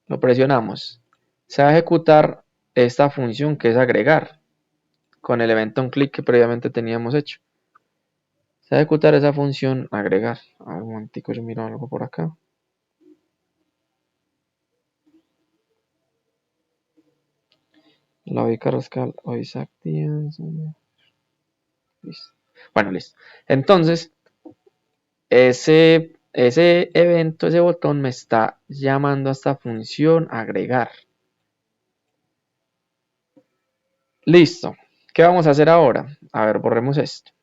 lo presionamos, se va a ejecutar esta función que es agregar, con el evento onClick que previamente teníamos hecho. Se va a ejecutar esa función agregar. A ver, un momentico, yo miro algo por acá. La ubica Rascal, Isaac Díaz. Listo. Bueno, listo. Entonces, ese evento, ese botón me está llamando a esta función agregar. Listo. ¿Qué vamos a hacer ahora? A ver, borremos esto.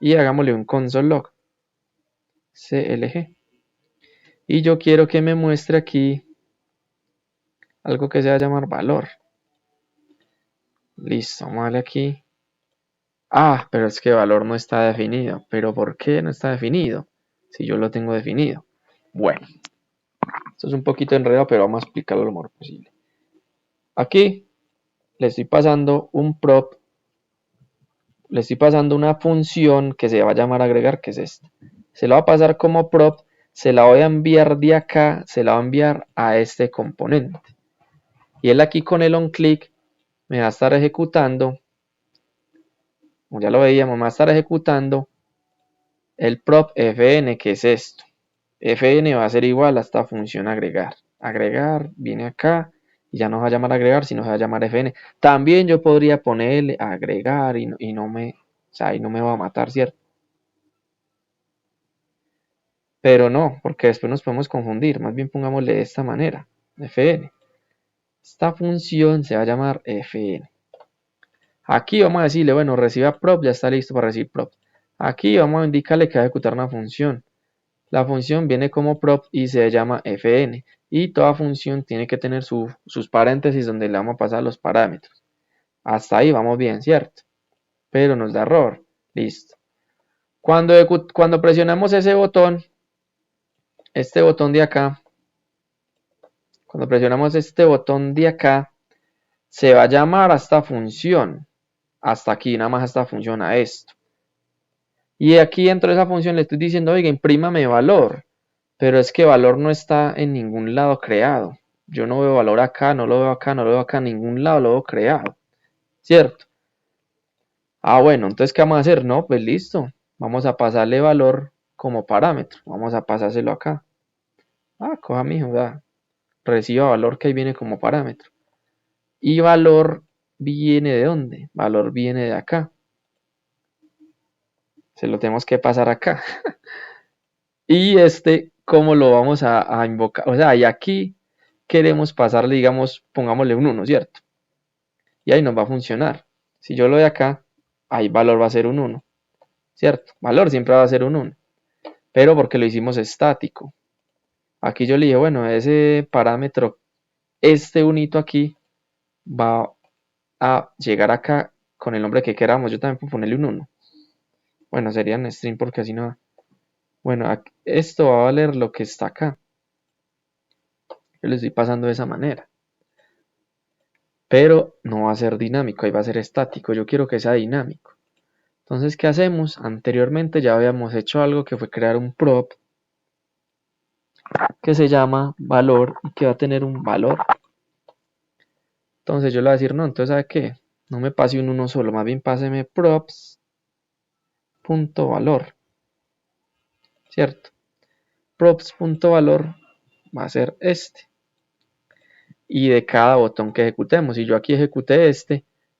Y hagámosle un console log. CLG. Y yo quiero que me muestre aquí algo que se va a llamar valor. Listo, vamos a darle aquí. Ah, pero es que valor no está definido. ¿Pero por qué no está definido? Si yo lo tengo definido. Bueno, esto es un poquito enredado, pero vamos a explicarlo lo mejor posible. Aquí le estoy pasando un prop, le estoy pasando una función que se va a llamar agregar, que es esta. Se la va a pasar como prop, se la voy a enviar de acá, se la va a enviar a este componente. Y él aquí con el onClick me va a estar ejecutando como ya lo veíamos, va a estar ejecutando el prop fn, que es esto. Fn va a ser igual a esta función agregar. Agregar viene acá y ya no va a llamar agregar, sino se va a llamar fn. También yo podría ponerle agregar y no me, o sea, y no me va a matar, ¿cierto? Pero no, porque después nos podemos confundir. Más bien pongámosle de esta manera, fn. Esta función se va a llamar fn. Aquí vamos a decirle, bueno, reciba prop, ya está listo para recibir prop. Aquí vamos a indicarle que va a ejecutar una función. La función viene como prop y se llama fn. Y toda función tiene que tener sus paréntesis donde le vamos a pasar los parámetros. Hasta ahí vamos bien, ¿cierto? Pero nos da error. Listo. Cuando presionamos ese botón, este botón de acá, cuando presionamos este botón de acá, se va a llamar a esta función. Hasta aquí, nada más a esta función, a esto. Y aquí dentro de esa función le estoy diciendo, oiga, imprímame valor. Pero es que valor no está en ningún lado creado. Yo no veo valor acá, no lo veo acá, no lo veo acá, en ningún lado lo veo creado. ¿Cierto? Ah, bueno, entonces, ¿qué vamos a hacer? No, pues listo. Vamos a pasarle valor como parámetro. Vamos a pasárselo acá. Ah, coja mijo, da. Reciba valor que ahí viene como parámetro. Y valor viene de dónde? Valor viene de acá. Se lo tenemos que pasar acá. Y ¿cómo lo vamos a invocar? O sea, y aquí queremos pasarle, digamos, pongámosle un 1, ¿cierto? Y ahí nos va a funcionar. Si yo lo doy acá, ahí valor va a ser un 1, ¿cierto? Valor siempre va a ser un 1, pero porque lo hicimos estático. Aquí yo le dije, bueno, ese parámetro, este unito aquí, va a llegar acá con el nombre que queramos. Yo también puedo ponerle un 1. Bueno, sería en string porque así no va. Bueno, esto va a valer lo que está acá. Yo le estoy pasando de esa manera. Pero no va a ser dinámico, ahí va a ser estático. Yo quiero que sea dinámico. Entonces, ¿qué hacemos? Anteriormente ya habíamos hecho algo que fue crear un prop que se llama valor y que va a tener un valor. Entonces yo le voy a decir, no, entonces ¿sabe qué? No me pase un 1 solo, más bien páseme props.valor, ¿cierto? Props.valor va a ser este. Y de cada botón que ejecutemos, si yo aquí ejecuté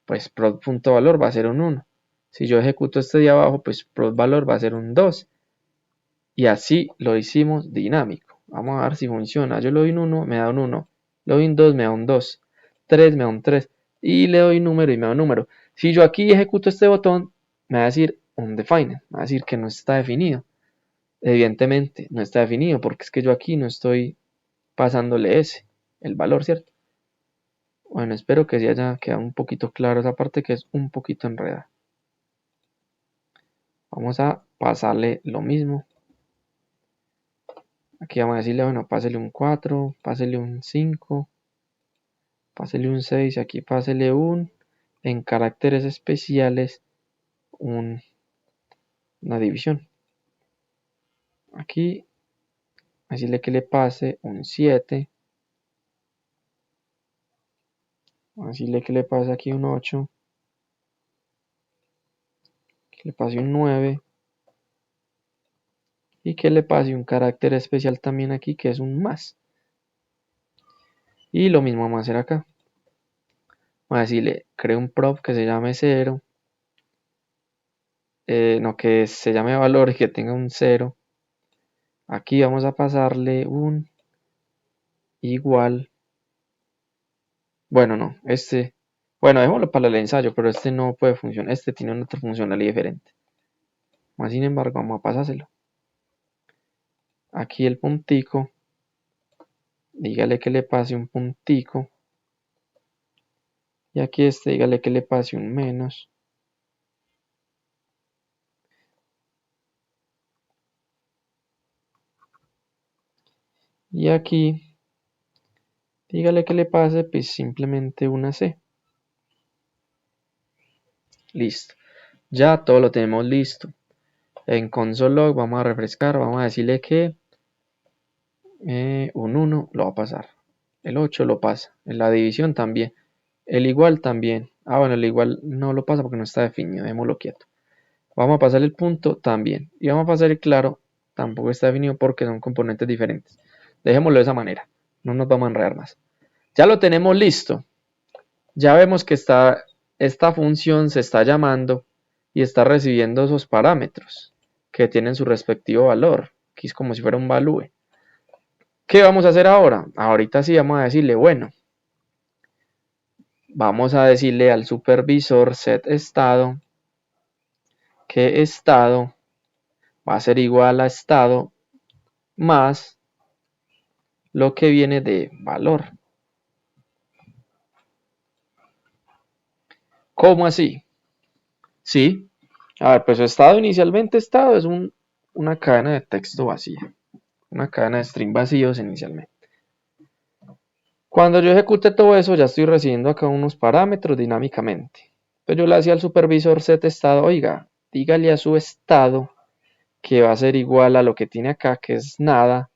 pues props.valor va a ser un 1. Si yo ejecuto este de abajo, pues props.valor va a ser un 2. Y así lo hicimos dinámico. Vamos a ver si funciona. Yo le doy un 1, me da un 1. Le doy un 2, me da un 2. 3, me da un 3. Y le doy número y me da un número. Si yo aquí ejecuto este botón, me va a decir undefined. Me va a decir que no está definido. Evidentemente no está definido porque es que yo aquí no estoy pasándole el valor, ¿cierto? Bueno, espero que ya haya quedado un poquito claro esa parte que es un poquito enredada. Vamos a pasarle lo mismo. Aquí vamos a decirle, bueno, pásele un 4, pásele un 5, pásele un 6, aquí pásele en caracteres especiales, una división. Aquí, decirle que le pase un 7, decirle que le pase aquí un 8, que le pase un 9, y que le pase un carácter especial también aquí, que es un más. Y lo mismo vamos a hacer acá. Vamos a decirle, creo un prop que se llame 0, no, que se llame valor y que tenga un 0. Aquí vamos a pasarle un igual. Bueno, no, bueno, dejémoslo para el ensayo, pero este no puede funcionar. Este tiene otra funcionalidad diferente. Más sin embargo, vamos a pasárselo. Aquí el puntico, dígale que le pase un puntico. Y aquí dígale que le pase un menos. Y aquí, dígale que le pase pues simplemente una C. Listo. Ya todo lo tenemos listo. En console.log vamos a refrescar, vamos a decirle que un 1 lo va a pasar. El 8 lo pasa. En la división también. El igual también. Ah, bueno, el igual no lo pasa porque no está definido, démoslo quieto. Vamos a pasar el punto también. Y vamos a pasar el claro, tampoco está definido porque son componentes diferentes. Dejémoslo de esa manera, no nos vamos a enredar más. Ya lo tenemos listo. Ya vemos que esta función se está llamando y está recibiendo esos parámetros que tienen su respectivo valor. Aquí es como si fuera un value. ¿Qué vamos a hacer ahora? Ahorita sí vamos a decirle, bueno, vamos a decirle al supervisor set estado que estado va a ser igual a estado más lo que viene de valor. ¿Cómo así? Sí. A ver, pues estado es una cadena de texto vacía. Una cadena de string vacíos inicialmente. Cuando yo ejecute todo eso, ya estoy recibiendo acá unos parámetros dinámicamente. Pues yo le hacía al supervisor set estado, oiga, dígale a su estado que va a ser igual a lo que tiene acá, que es nada,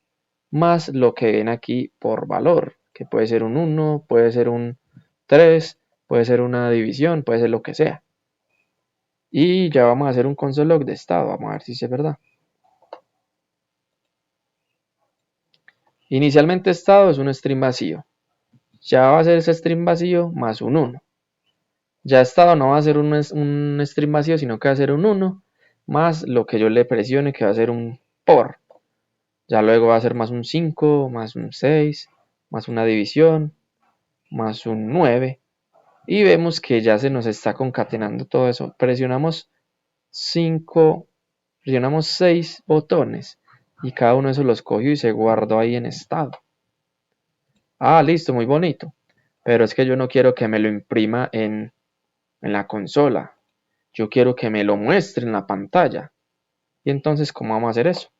más lo que ven aquí por valor, que puede ser un 1, puede ser un 3, puede ser una división, puede ser lo que sea. Y ya vamos a hacer un console log de estado, vamos a ver si es verdad. Inicialmente estado es un string vacío, ya va a ser ese string vacío más un 1. Ya estado no va a ser un string vacío, sino que va a ser un 1 más lo que yo le presione, que va a ser un por. Ya luego va a ser más un 5, más un 6, más una división, más un 9. Y vemos que ya se nos está concatenando todo eso. Presionamos 6 botones y cada uno de esos los cogió y se guardó ahí en estado. Ah, listo, muy bonito. Pero es que yo no quiero que me lo imprima en la consola. Yo quiero que me lo muestre en la pantalla. Y entonces, ¿cómo vamos a hacer eso?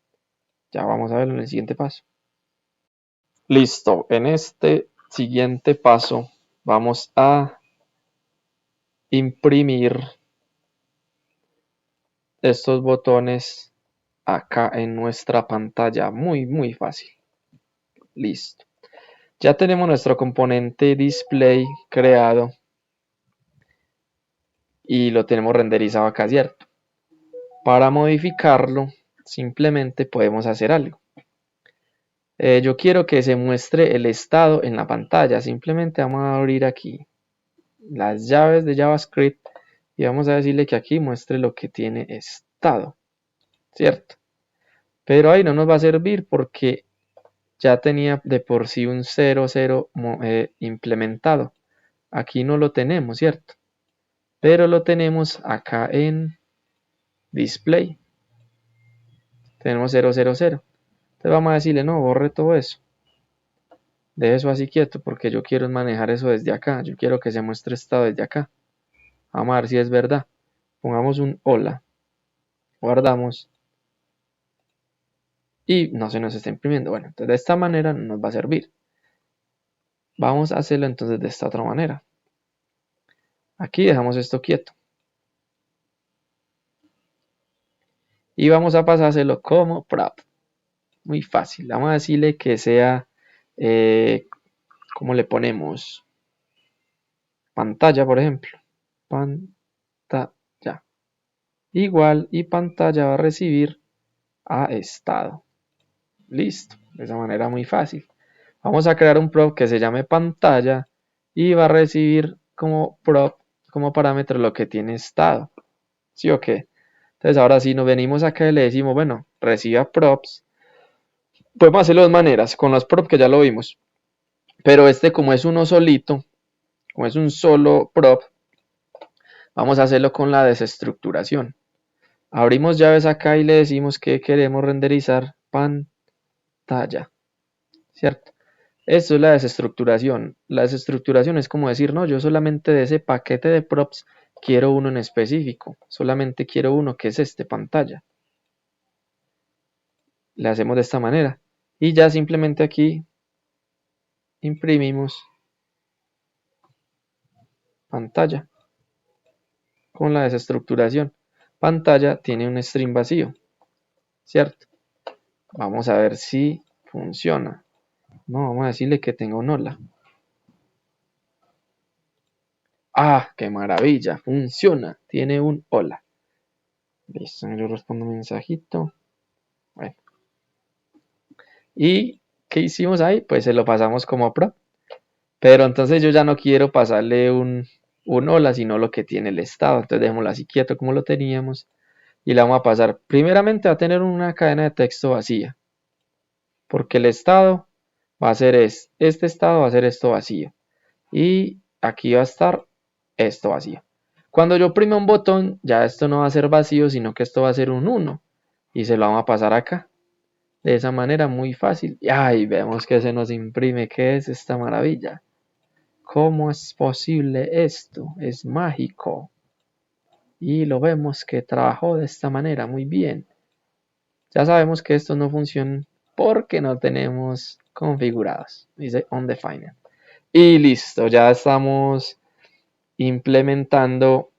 Ya vamos a verlo en el siguiente paso. Listo, en este siguiente paso vamos a imprimir estos botones acá en nuestra pantalla. Muy fácil. Listo. Ya tenemos nuestro componente display creado y lo tenemos renderizado acá, ¿cierto? Para modificarlo, simplemente podemos hacer algo. Yo quiero que se muestre el estado en la pantalla. Simplemente vamos a abrir aquí las llaves de JavaScript y vamos a decirle que aquí muestre lo que tiene estado, ¿cierto? Pero ahí no nos va a servir porque ya tenía de por sí un 00 implementado. Aquí no lo tenemos, ¿cierto? Pero lo tenemos acá en display. Tenemos 000. Entonces vamos a decirle, no, borre todo eso. Deje eso así quieto porque yo quiero manejar eso desde acá. Yo quiero que se muestre estado desde acá. Vamos a ver si es verdad. Pongamos un hola. Guardamos. Y no se nos está imprimiendo. Bueno, entonces de esta manera no nos va a servir. Vamos a hacerlo entonces de esta otra manera. Aquí dejamos esto quieto. Y vamos a pasárselo como prop. Muy fácil. Vamos a decirle que sea, ¿cómo le ponemos? Pantalla, por ejemplo. Pantalla. Igual y pantalla va a recibir a estado. Listo. De esa manera muy fácil. Vamos a crear un prop que se llame pantalla y va a recibir como prop, como parámetro lo que tiene estado. ¿Sí o qué? Entonces ahora sí nos venimos acá y le decimos, bueno, reciba props. Podemos hacerlo de dos maneras, con los props que ya lo vimos. Pero este como es uno solito, como es un solo prop, vamos a hacerlo con la desestructuración. Abrimos llaves acá y le decimos que queremos renderizar pantalla, ¿cierto? Esto es la desestructuración. La desestructuración es como decir, no, yo solamente de ese paquete de props quiero uno en específico. Solamente quiero uno que es este, pantalla. Le hacemos de esta manera. Y ya simplemente aquí imprimimos pantalla con la desestructuración. Pantalla tiene un string vacío, ¿cierto? Vamos a ver si funciona. No, vamos a decirle que tenga un hola. ¡Ah, qué maravilla! Funciona. Tiene un hola. Listo, yo respondo un mensajito. Bueno. ¿Y qué hicimos ahí? Pues se lo pasamos como prop. Pero entonces yo ya no quiero pasarle un hola, sino lo que tiene el estado. Entonces dejémoslo así quieto como lo teníamos. Y le vamos a pasar. Primeramente va a tener una cadena de texto vacía. Porque el estado va a ser este estado va a ser esto vacío. Y aquí va a estar esto vacío. Cuando yo oprima un botón, ya esto no va a ser vacío, sino que esto va a ser un 1. Y se lo vamos a pasar acá. De esa manera muy fácil. Y ahí vemos que se nos imprime. ¿Qué es esta maravilla? ¿Cómo es posible esto? Es mágico. Y lo vemos que trabajó de esta manera muy bien. Ya sabemos que esto no funciona porque no tenemos configurados. Dice undefined. Y listo, ya estamos implementando,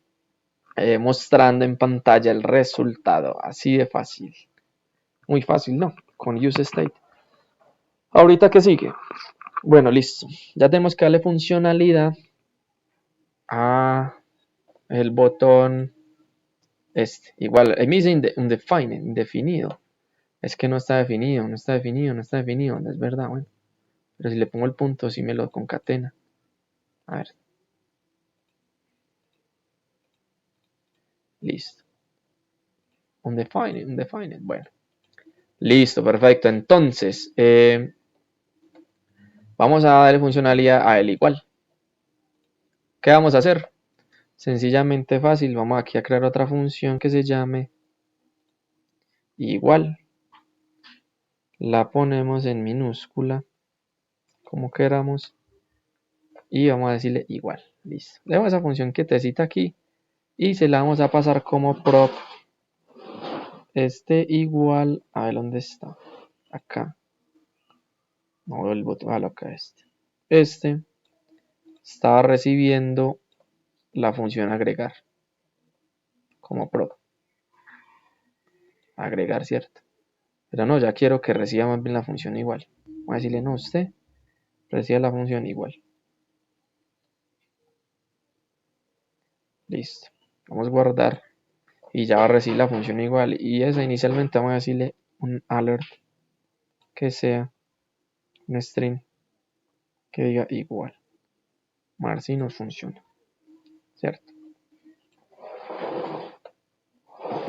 mostrando en pantalla el resultado. Así de fácil. Muy fácil, ¿no? Con useState. Ahorita, ¿qué sigue? Bueno, listo. Ya tenemos que darle funcionalidad a el botón igual, me dice undefined, indefinido. Es que no está definido, no está definido, no está definido. No es verdad, bueno. Pero si le pongo el punto, sí me lo concatena. A ver. Listo. Undefined, undefined. Bueno. Listo, perfecto. Entonces, vamos a darle funcionalidad a él igual. ¿Qué vamos a hacer? Sencillamente fácil. Vamos aquí a crear otra función que se llame igual. La ponemos en minúscula, como queramos. Y vamos a decirle igual. Listo. Le damos esa función que te cita aquí. Y se la vamos a pasar como prop igual, a ver dónde está, acá, no el botón, acá este estaba recibiendo la función agregar como prop, agregar, cierto, pero no, ya quiero que reciba más bien la función igual. Voy a decirle no, usted recibe la función igual. Listo, vamos a guardar y ya va a recibir la función igual. Y esa inicialmente vamos a decirle un alert que sea un string que diga igual. A ver si nos funciona, cierto.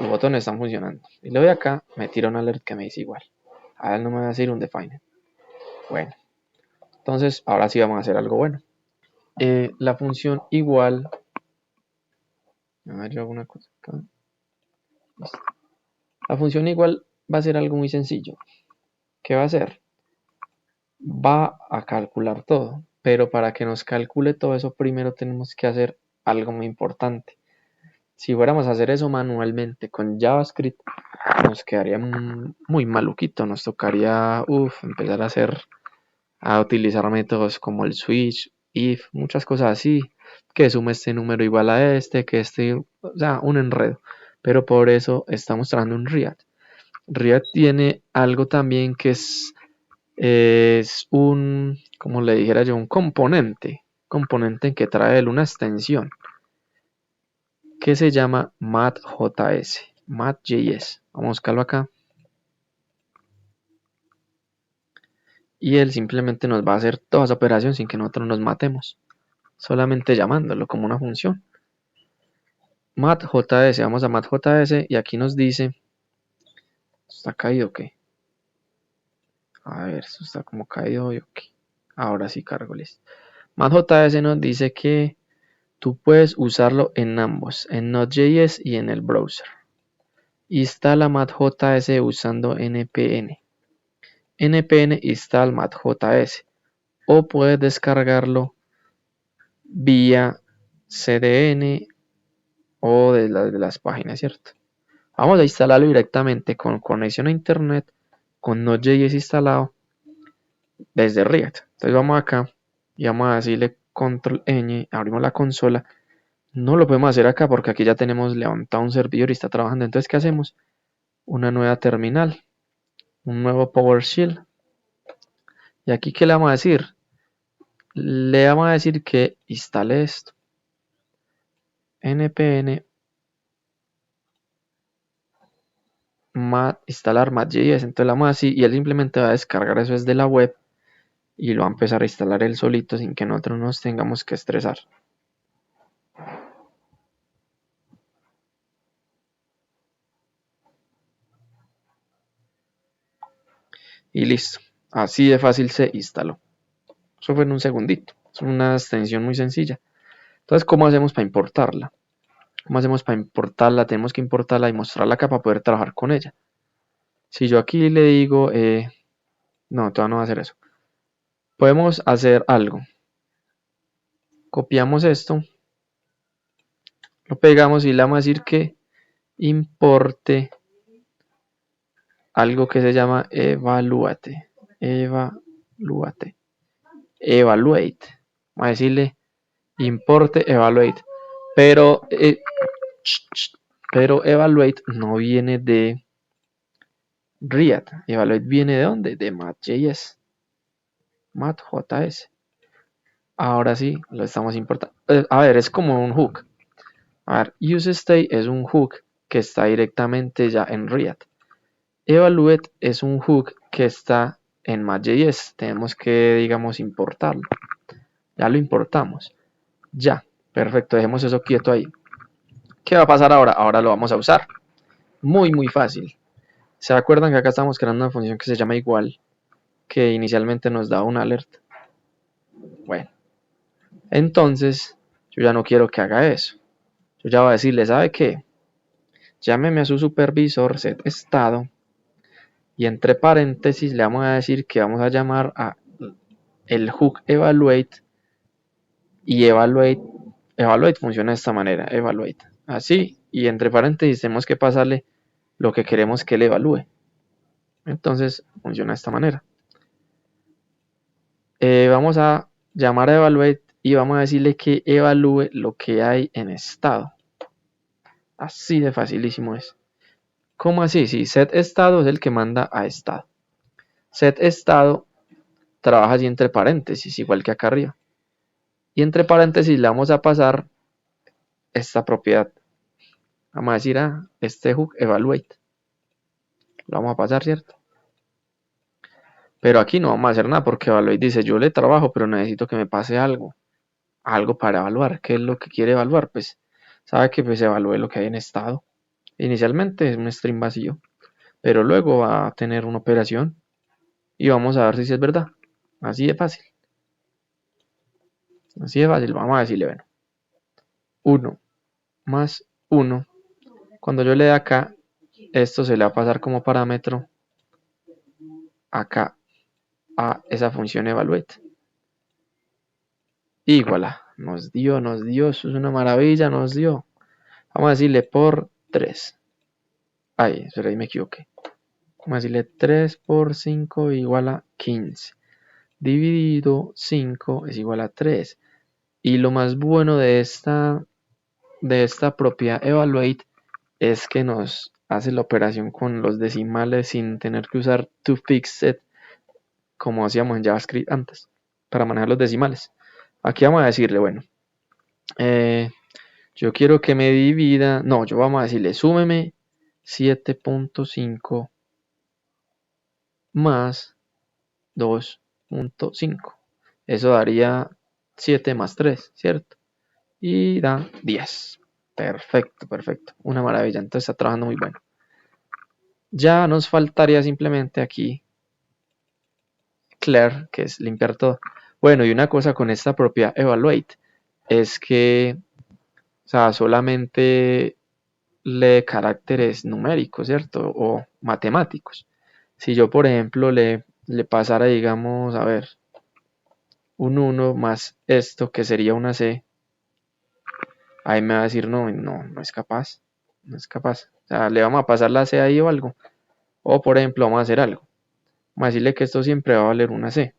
Los botones están funcionando. Y le doy acá, me tira un alert que me dice igual. A ver, no me va a decir un define. Bueno, entonces ahora sí vamos a hacer algo bueno. La función igual. A ver, yo hago una cosa acá. Listo. La función igual va a ser algo muy sencillo. ¿Qué va a hacer? Va a calcular todo. Pero para que nos calcule todo eso, primero tenemos que hacer algo muy importante. Si fuéramos a hacer eso manualmente con JavaScript, nos quedaría muy maluquito. Nos tocaría empezar a utilizar métodos como el switch, if, muchas cosas así, que sume este número igual a este, que o sea, un enredo. Pero por eso estamos trabajando en React. React tiene algo también que es como le dijera yo, un componente que trae una extensión que se llama math.js, math.js. Vamos a buscarlo acá. Y él simplemente nos va a hacer toda esa operación sin que nosotros nos matemos, solamente llamándolo como una función. math.js, vamos a math.js y aquí nos dice, ¿está caído o qué? A ver, esto está como caído hoy, ok. Ahora sí cargo, listo. Math.js nos dice que tú puedes usarlo en ambos, en Node.js y en el browser. Instala math.js usando npm. npm install math.js o puedes descargarlo vía CDN o de las páginas, ¿cierto? Vamos a instalarlo directamente con conexión a internet, con Node.js instalado desde React. Entonces vamos acá y vamos a decirle control N, abrimos la consola. No lo podemos hacer acá porque aquí ya tenemos levantado un servidor y está trabajando. Entonces, ¿qué hacemos? Una nueva terminal, un nuevo PowerShell. Y aquí, ¿qué le vamos a decir? Le vamos a decir que instale esto. npm instalar mat.js, entonces la vamos así y él simplemente va a descargar eso desde la web y lo va a empezar a instalar él solito sin que nosotros nos tengamos que estresar. Y listo, así de fácil se instaló. Eso fue en un segundito, es una extensión muy sencilla. Entonces, ¿cómo hacemos para importarla? ¿Cómo hacemos para importarla? Tenemos que importarla y mostrarla acá para poder trabajar con ella. Si yo aquí le digo, no, todavía no va a hacer eso. Podemos hacer algo. Copiamos esto, lo pegamos y le vamos a decir que importe algo que se llama evaluate. Evaluate. Evaluate. Vamos a decirle importe evaluate. Pero evaluate no viene de React. Evaluate viene de dónde? De Mat.js. Mat.js. Ahora sí, lo estamos importando. A ver, es como un hook. A ver, useState es un hook que está directamente ya en React. Evaluate es un hook que está en Mat.js. Tenemos que, digamos, importarlo. Ya lo importamos. Ya, perfecto, dejemos eso quieto ahí. ¿Qué va a pasar ahora? Ahora lo vamos a usar. Muy, muy fácil. ¿Se acuerdan que acá estamos creando una función que se llama igual? Que inicialmente nos da un alert. Bueno, entonces yo ya no quiero que haga eso. Yo ya voy a decirle, ¿sabe qué? Llámeme a su supervisor set estado y entre paréntesis le vamos a decir que vamos a llamar a el hook evaluate y evaluate funciona de esta manera, evaluate, así, y entre paréntesis tenemos que pasarle lo que queremos que él evalúe. Entonces funciona de esta manera. Vamos a llamar a evaluate y vamos a decirle que evalúe lo que hay en estado. Así de facilísimo es. ¿Cómo así? Si set estado es el que manda a estado. Set estado trabaja allí entre paréntesis, igual que acá arriba. Y entre paréntesis le vamos a pasar esta propiedad. Vamos a decir a este hook evaluate. Lo vamos a pasar, ¿cierto? Pero aquí no vamos a hacer nada porque evaluate dice yo le trabajo, pero necesito que me pase algo. Algo para evaluar. ¿Qué es lo que quiere evaluar? Pues sabe que pues evalúe lo que hay en estado. Inicialmente es un string vacío, pero luego va a tener una operación y vamos a ver si es verdad. Así de fácil. Así de fácil. Vamos a decirle, bueno, 1 más 1. Cuando yo le dé acá, esto se le va a pasar como parámetro acá a esa función evaluate. Y voilà, nos dio, eso es una maravilla, nos dio. Vamos a decirle por 3. Ay, espera, ahí me equivoqué. Vamos a decirle 3 por 5 igual a 15. Dividido 5 es igual a 3. Y lo más bueno de esta propiedad evaluate es que nos hace la operación con los decimales sin tener que usar toFixSet como hacíamos en JavaScript antes para manejar los decimales. Aquí vamos a decirle, bueno, yo quiero que me divida, no, yo vamos a decirle, súmeme 7.5 más 2.5. Eso daría 7 más 3, ¿cierto? Y da 10. Perfecto, perfecto. Una maravilla. Entonces está trabajando muy bueno. Ya nos faltaría simplemente aquí clear, que es limpiar todo. Bueno, y una cosa con esta propiedad evaluate es que, o sea, solamente lee caracteres numéricos, ¿cierto? O matemáticos. Si yo, por ejemplo, le pasara, digamos, a ver, un 1 más esto, que sería una C, ahí me va a decir, no, no es capaz. No es capaz. O sea, le vamos a pasar la C ahí o algo. O, por ejemplo, vamos a hacer algo. Vamos a decirle que esto siempre va a valer una C.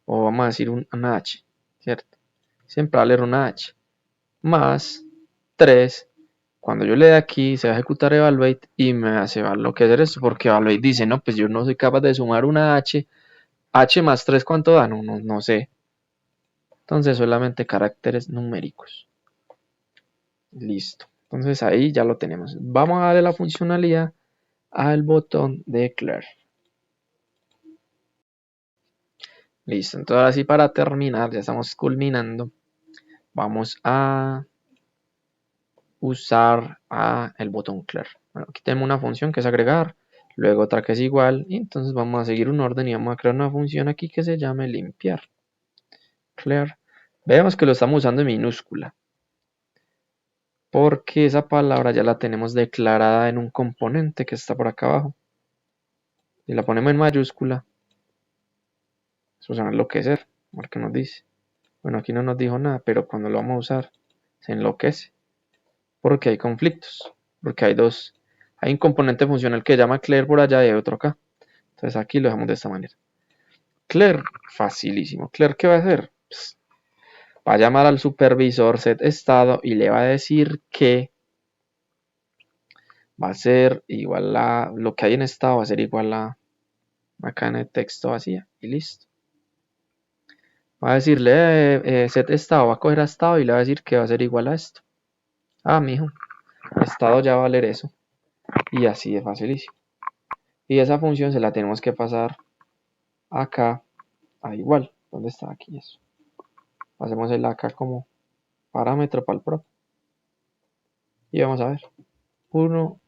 O vamos a decir una H, ¿cierto? Siempre va a valer una H. Más 3. Cuando yo le dé aquí, se va a ejecutar evaluate y me hace lo que hacer esto. Porque evaluate dice, no, pues yo no soy capaz de sumar una H. H más 3, ¿cuánto da? No sé. Entonces solamente caracteres numéricos. Listo. Entonces ahí ya lo tenemos. Vamos a darle la funcionalidad al botón declare. Listo. Entonces ahora sí, para terminar, ya estamos culminando. Vamos a usar el botón clear. Bueno, aquí tenemos una función que es agregar, luego otra que es igual, y entonces vamos a seguir un orden y vamos a crear una función aquí que se llame limpiar. Clear. Vemos que lo estamos usando en minúscula, porque esa palabra ya la tenemos declarada en un componente que está por acá abajo. Si la ponemos en mayúscula, eso se va a enloquecer, porque nos dice. Bueno, aquí no nos dijo nada, pero cuando lo vamos a usar, se enloquece, porque hay conflictos, porque hay un componente funcional que se llama clear por allá y hay otro acá. Entonces aquí lo dejamos de esta manera. Clear, facilísimo. Clear, ¿qué va a hacer? Pues, va a llamar al supervisor set estado y le va a decir que va a ser igual a lo que hay en estado, va a ser igual a acá en el texto vacía y listo. Va a decirle set estado, va a coger a estado y le va a decir que va a ser igual a esto. Ah, mijo, estado ya va a leer eso. Y así de facilísimo. Y esa función se la tenemos que pasar acá a igual. ¿Dónde está aquí eso? Hacemos el acá como parámetro para el prop. Y vamos a ver. 1,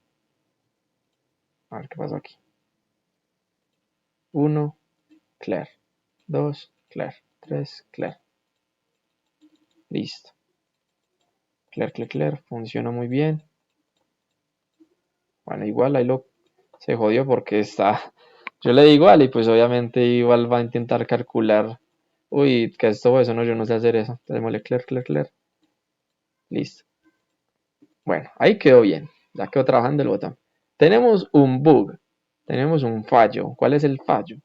a ver qué pasó aquí. 1, clear. 2, clear. 3, clear. Listo. Clear, clear, clear. Funciona muy bien. Bueno, igual ahí se jodió porque está. Yo le digo igual y pues obviamente igual va a intentar calcular. Uy, que es todo eso, no, yo no sé hacer eso. Entonces démosle clear, clear, clear. Listo. Bueno, ahí quedó bien. Ya quedó trabajando el botón. Tenemos un bug. Tenemos un fallo. ¿Cuál es el fallo?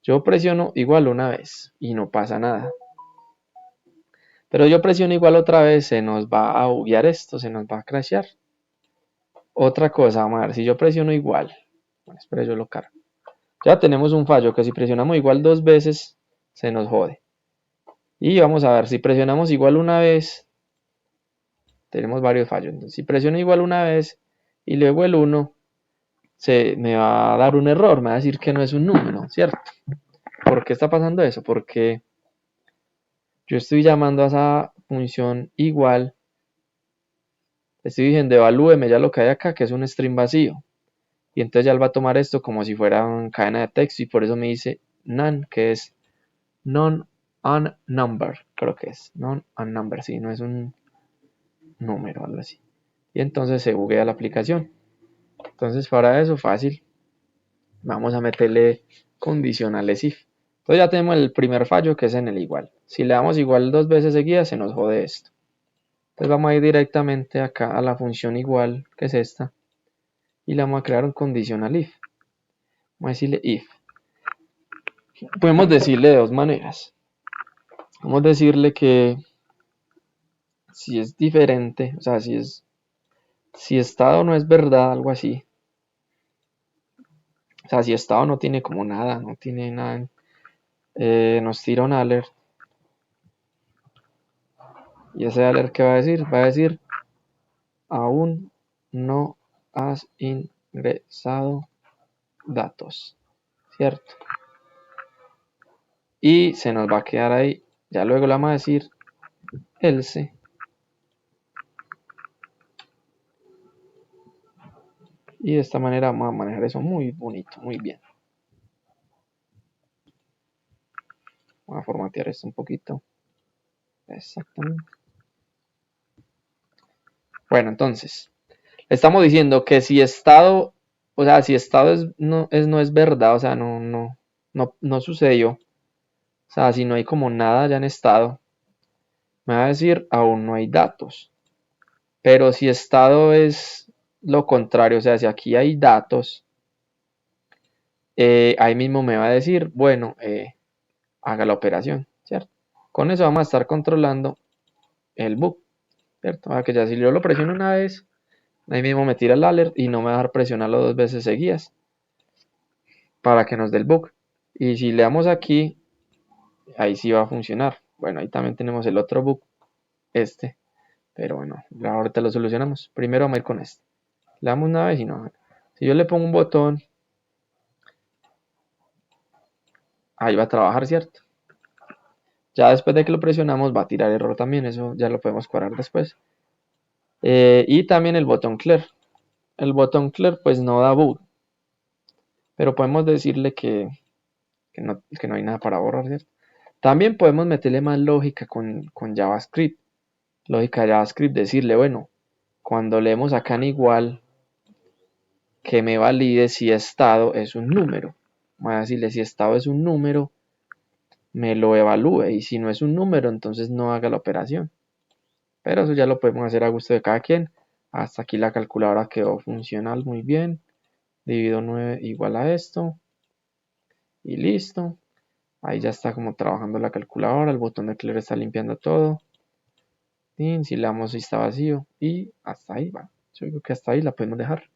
Yo presiono igual una vez y no pasa nada. Pero yo presiono igual otra vez, se nos va a buguear esto, se nos va a crashear. Otra cosa, vamos a ver, si yo presiono igual. Bueno, espera, yo lo cargo. Ya tenemos un fallo, que si presionamos igual 2 veces, se nos jode. Y vamos a ver, si presionamos igual una vez, tenemos varios fallos. Entonces, si presiono igual una vez y luego el 1, me va a dar un error, me va a decir que no es un número, ¿cierto? ¿Por qué está pasando eso? Porque yo estoy llamando a esa función igual, estoy diciendo evalúeme ya lo que hay acá, que es un string vacío. Y entonces ya él va a tomar esto como si fuera una cadena de texto y por eso me dice none, que es non-unnumber, creo que es non-unnumber, sí, no es un número, algo así. Y entonces se buguea la aplicación. Entonces para eso, fácil, vamos a meterle condicionales if. Entonces ya tenemos el primer fallo que es en el igual. Si le damos igual 2 veces seguidas se nos jode esto. Entonces vamos a ir directamente acá a la función igual, que es esta, y le vamos a crear un conditional if. Vamos a decirle if. Podemos decirle de dos maneras. Vamos a decirle que si es diferente, o sea, si estado no es verdad, algo así. O sea, si estado no tiene como nada, no tiene nada, nos tira un alert. Y ese alert, ¿qué va a decir? Va a decir, aún no has ingresado datos, ¿cierto? Y se nos va a quedar ahí. Ya luego le vamos a decir else. Y de esta manera vamos a manejar eso muy bonito, muy bien. Vamos a formatear esto un poquito. Exactamente. Bueno, entonces, estamos diciendo que si estado, o sea, si estado no es verdad, o sea, no sucedió. O sea, si no hay como nada ya en estado, me va a decir aún no hay datos. Pero si estado es lo contrario, o sea, si aquí hay datos, ahí mismo me va a decir, bueno, haga la operación, ¿cierto? Con eso vamos a estar controlando el bug, ¿cierto? Para que ya si yo lo presiono una vez, ahí mismo me tira el alert y no me va a dejar presionarlo 2 veces seguidas para que nos dé el bug. Y si le damos aquí, ahí sí va a funcionar. Bueno, ahí también tenemos el otro bug, pero bueno, ahorita lo solucionamos. Primero vamos a ir con este. Le damos una vez y no. Si yo le pongo un botón, ahí va a trabajar, ¿cierto? Ya después de que lo presionamos va a tirar error también, eso ya lo podemos cuadrar después. Y también el botón clear. El botón clear pues no da boot, pero podemos decirle que no hay nada para borrar, ¿cierto? También podemos meterle más lógica con JavaScript. Lógica de JavaScript, decirle, bueno, cuando leemos acá en igual, que me valide si estado es un número. Voy a decirle si estado es un número, me lo evalúe, y si no es un número, entonces no haga la operación. Pero eso ya lo podemos hacer a gusto de cada quien. Hasta aquí la calculadora quedó funcional muy bien. Divido 9 igual a esto. Y listo. Ahí ya está como trabajando la calculadora. El botón de clear está limpiando todo. Y si le damos si está vacío. Y hasta ahí va. Yo creo que hasta ahí la podemos dejar.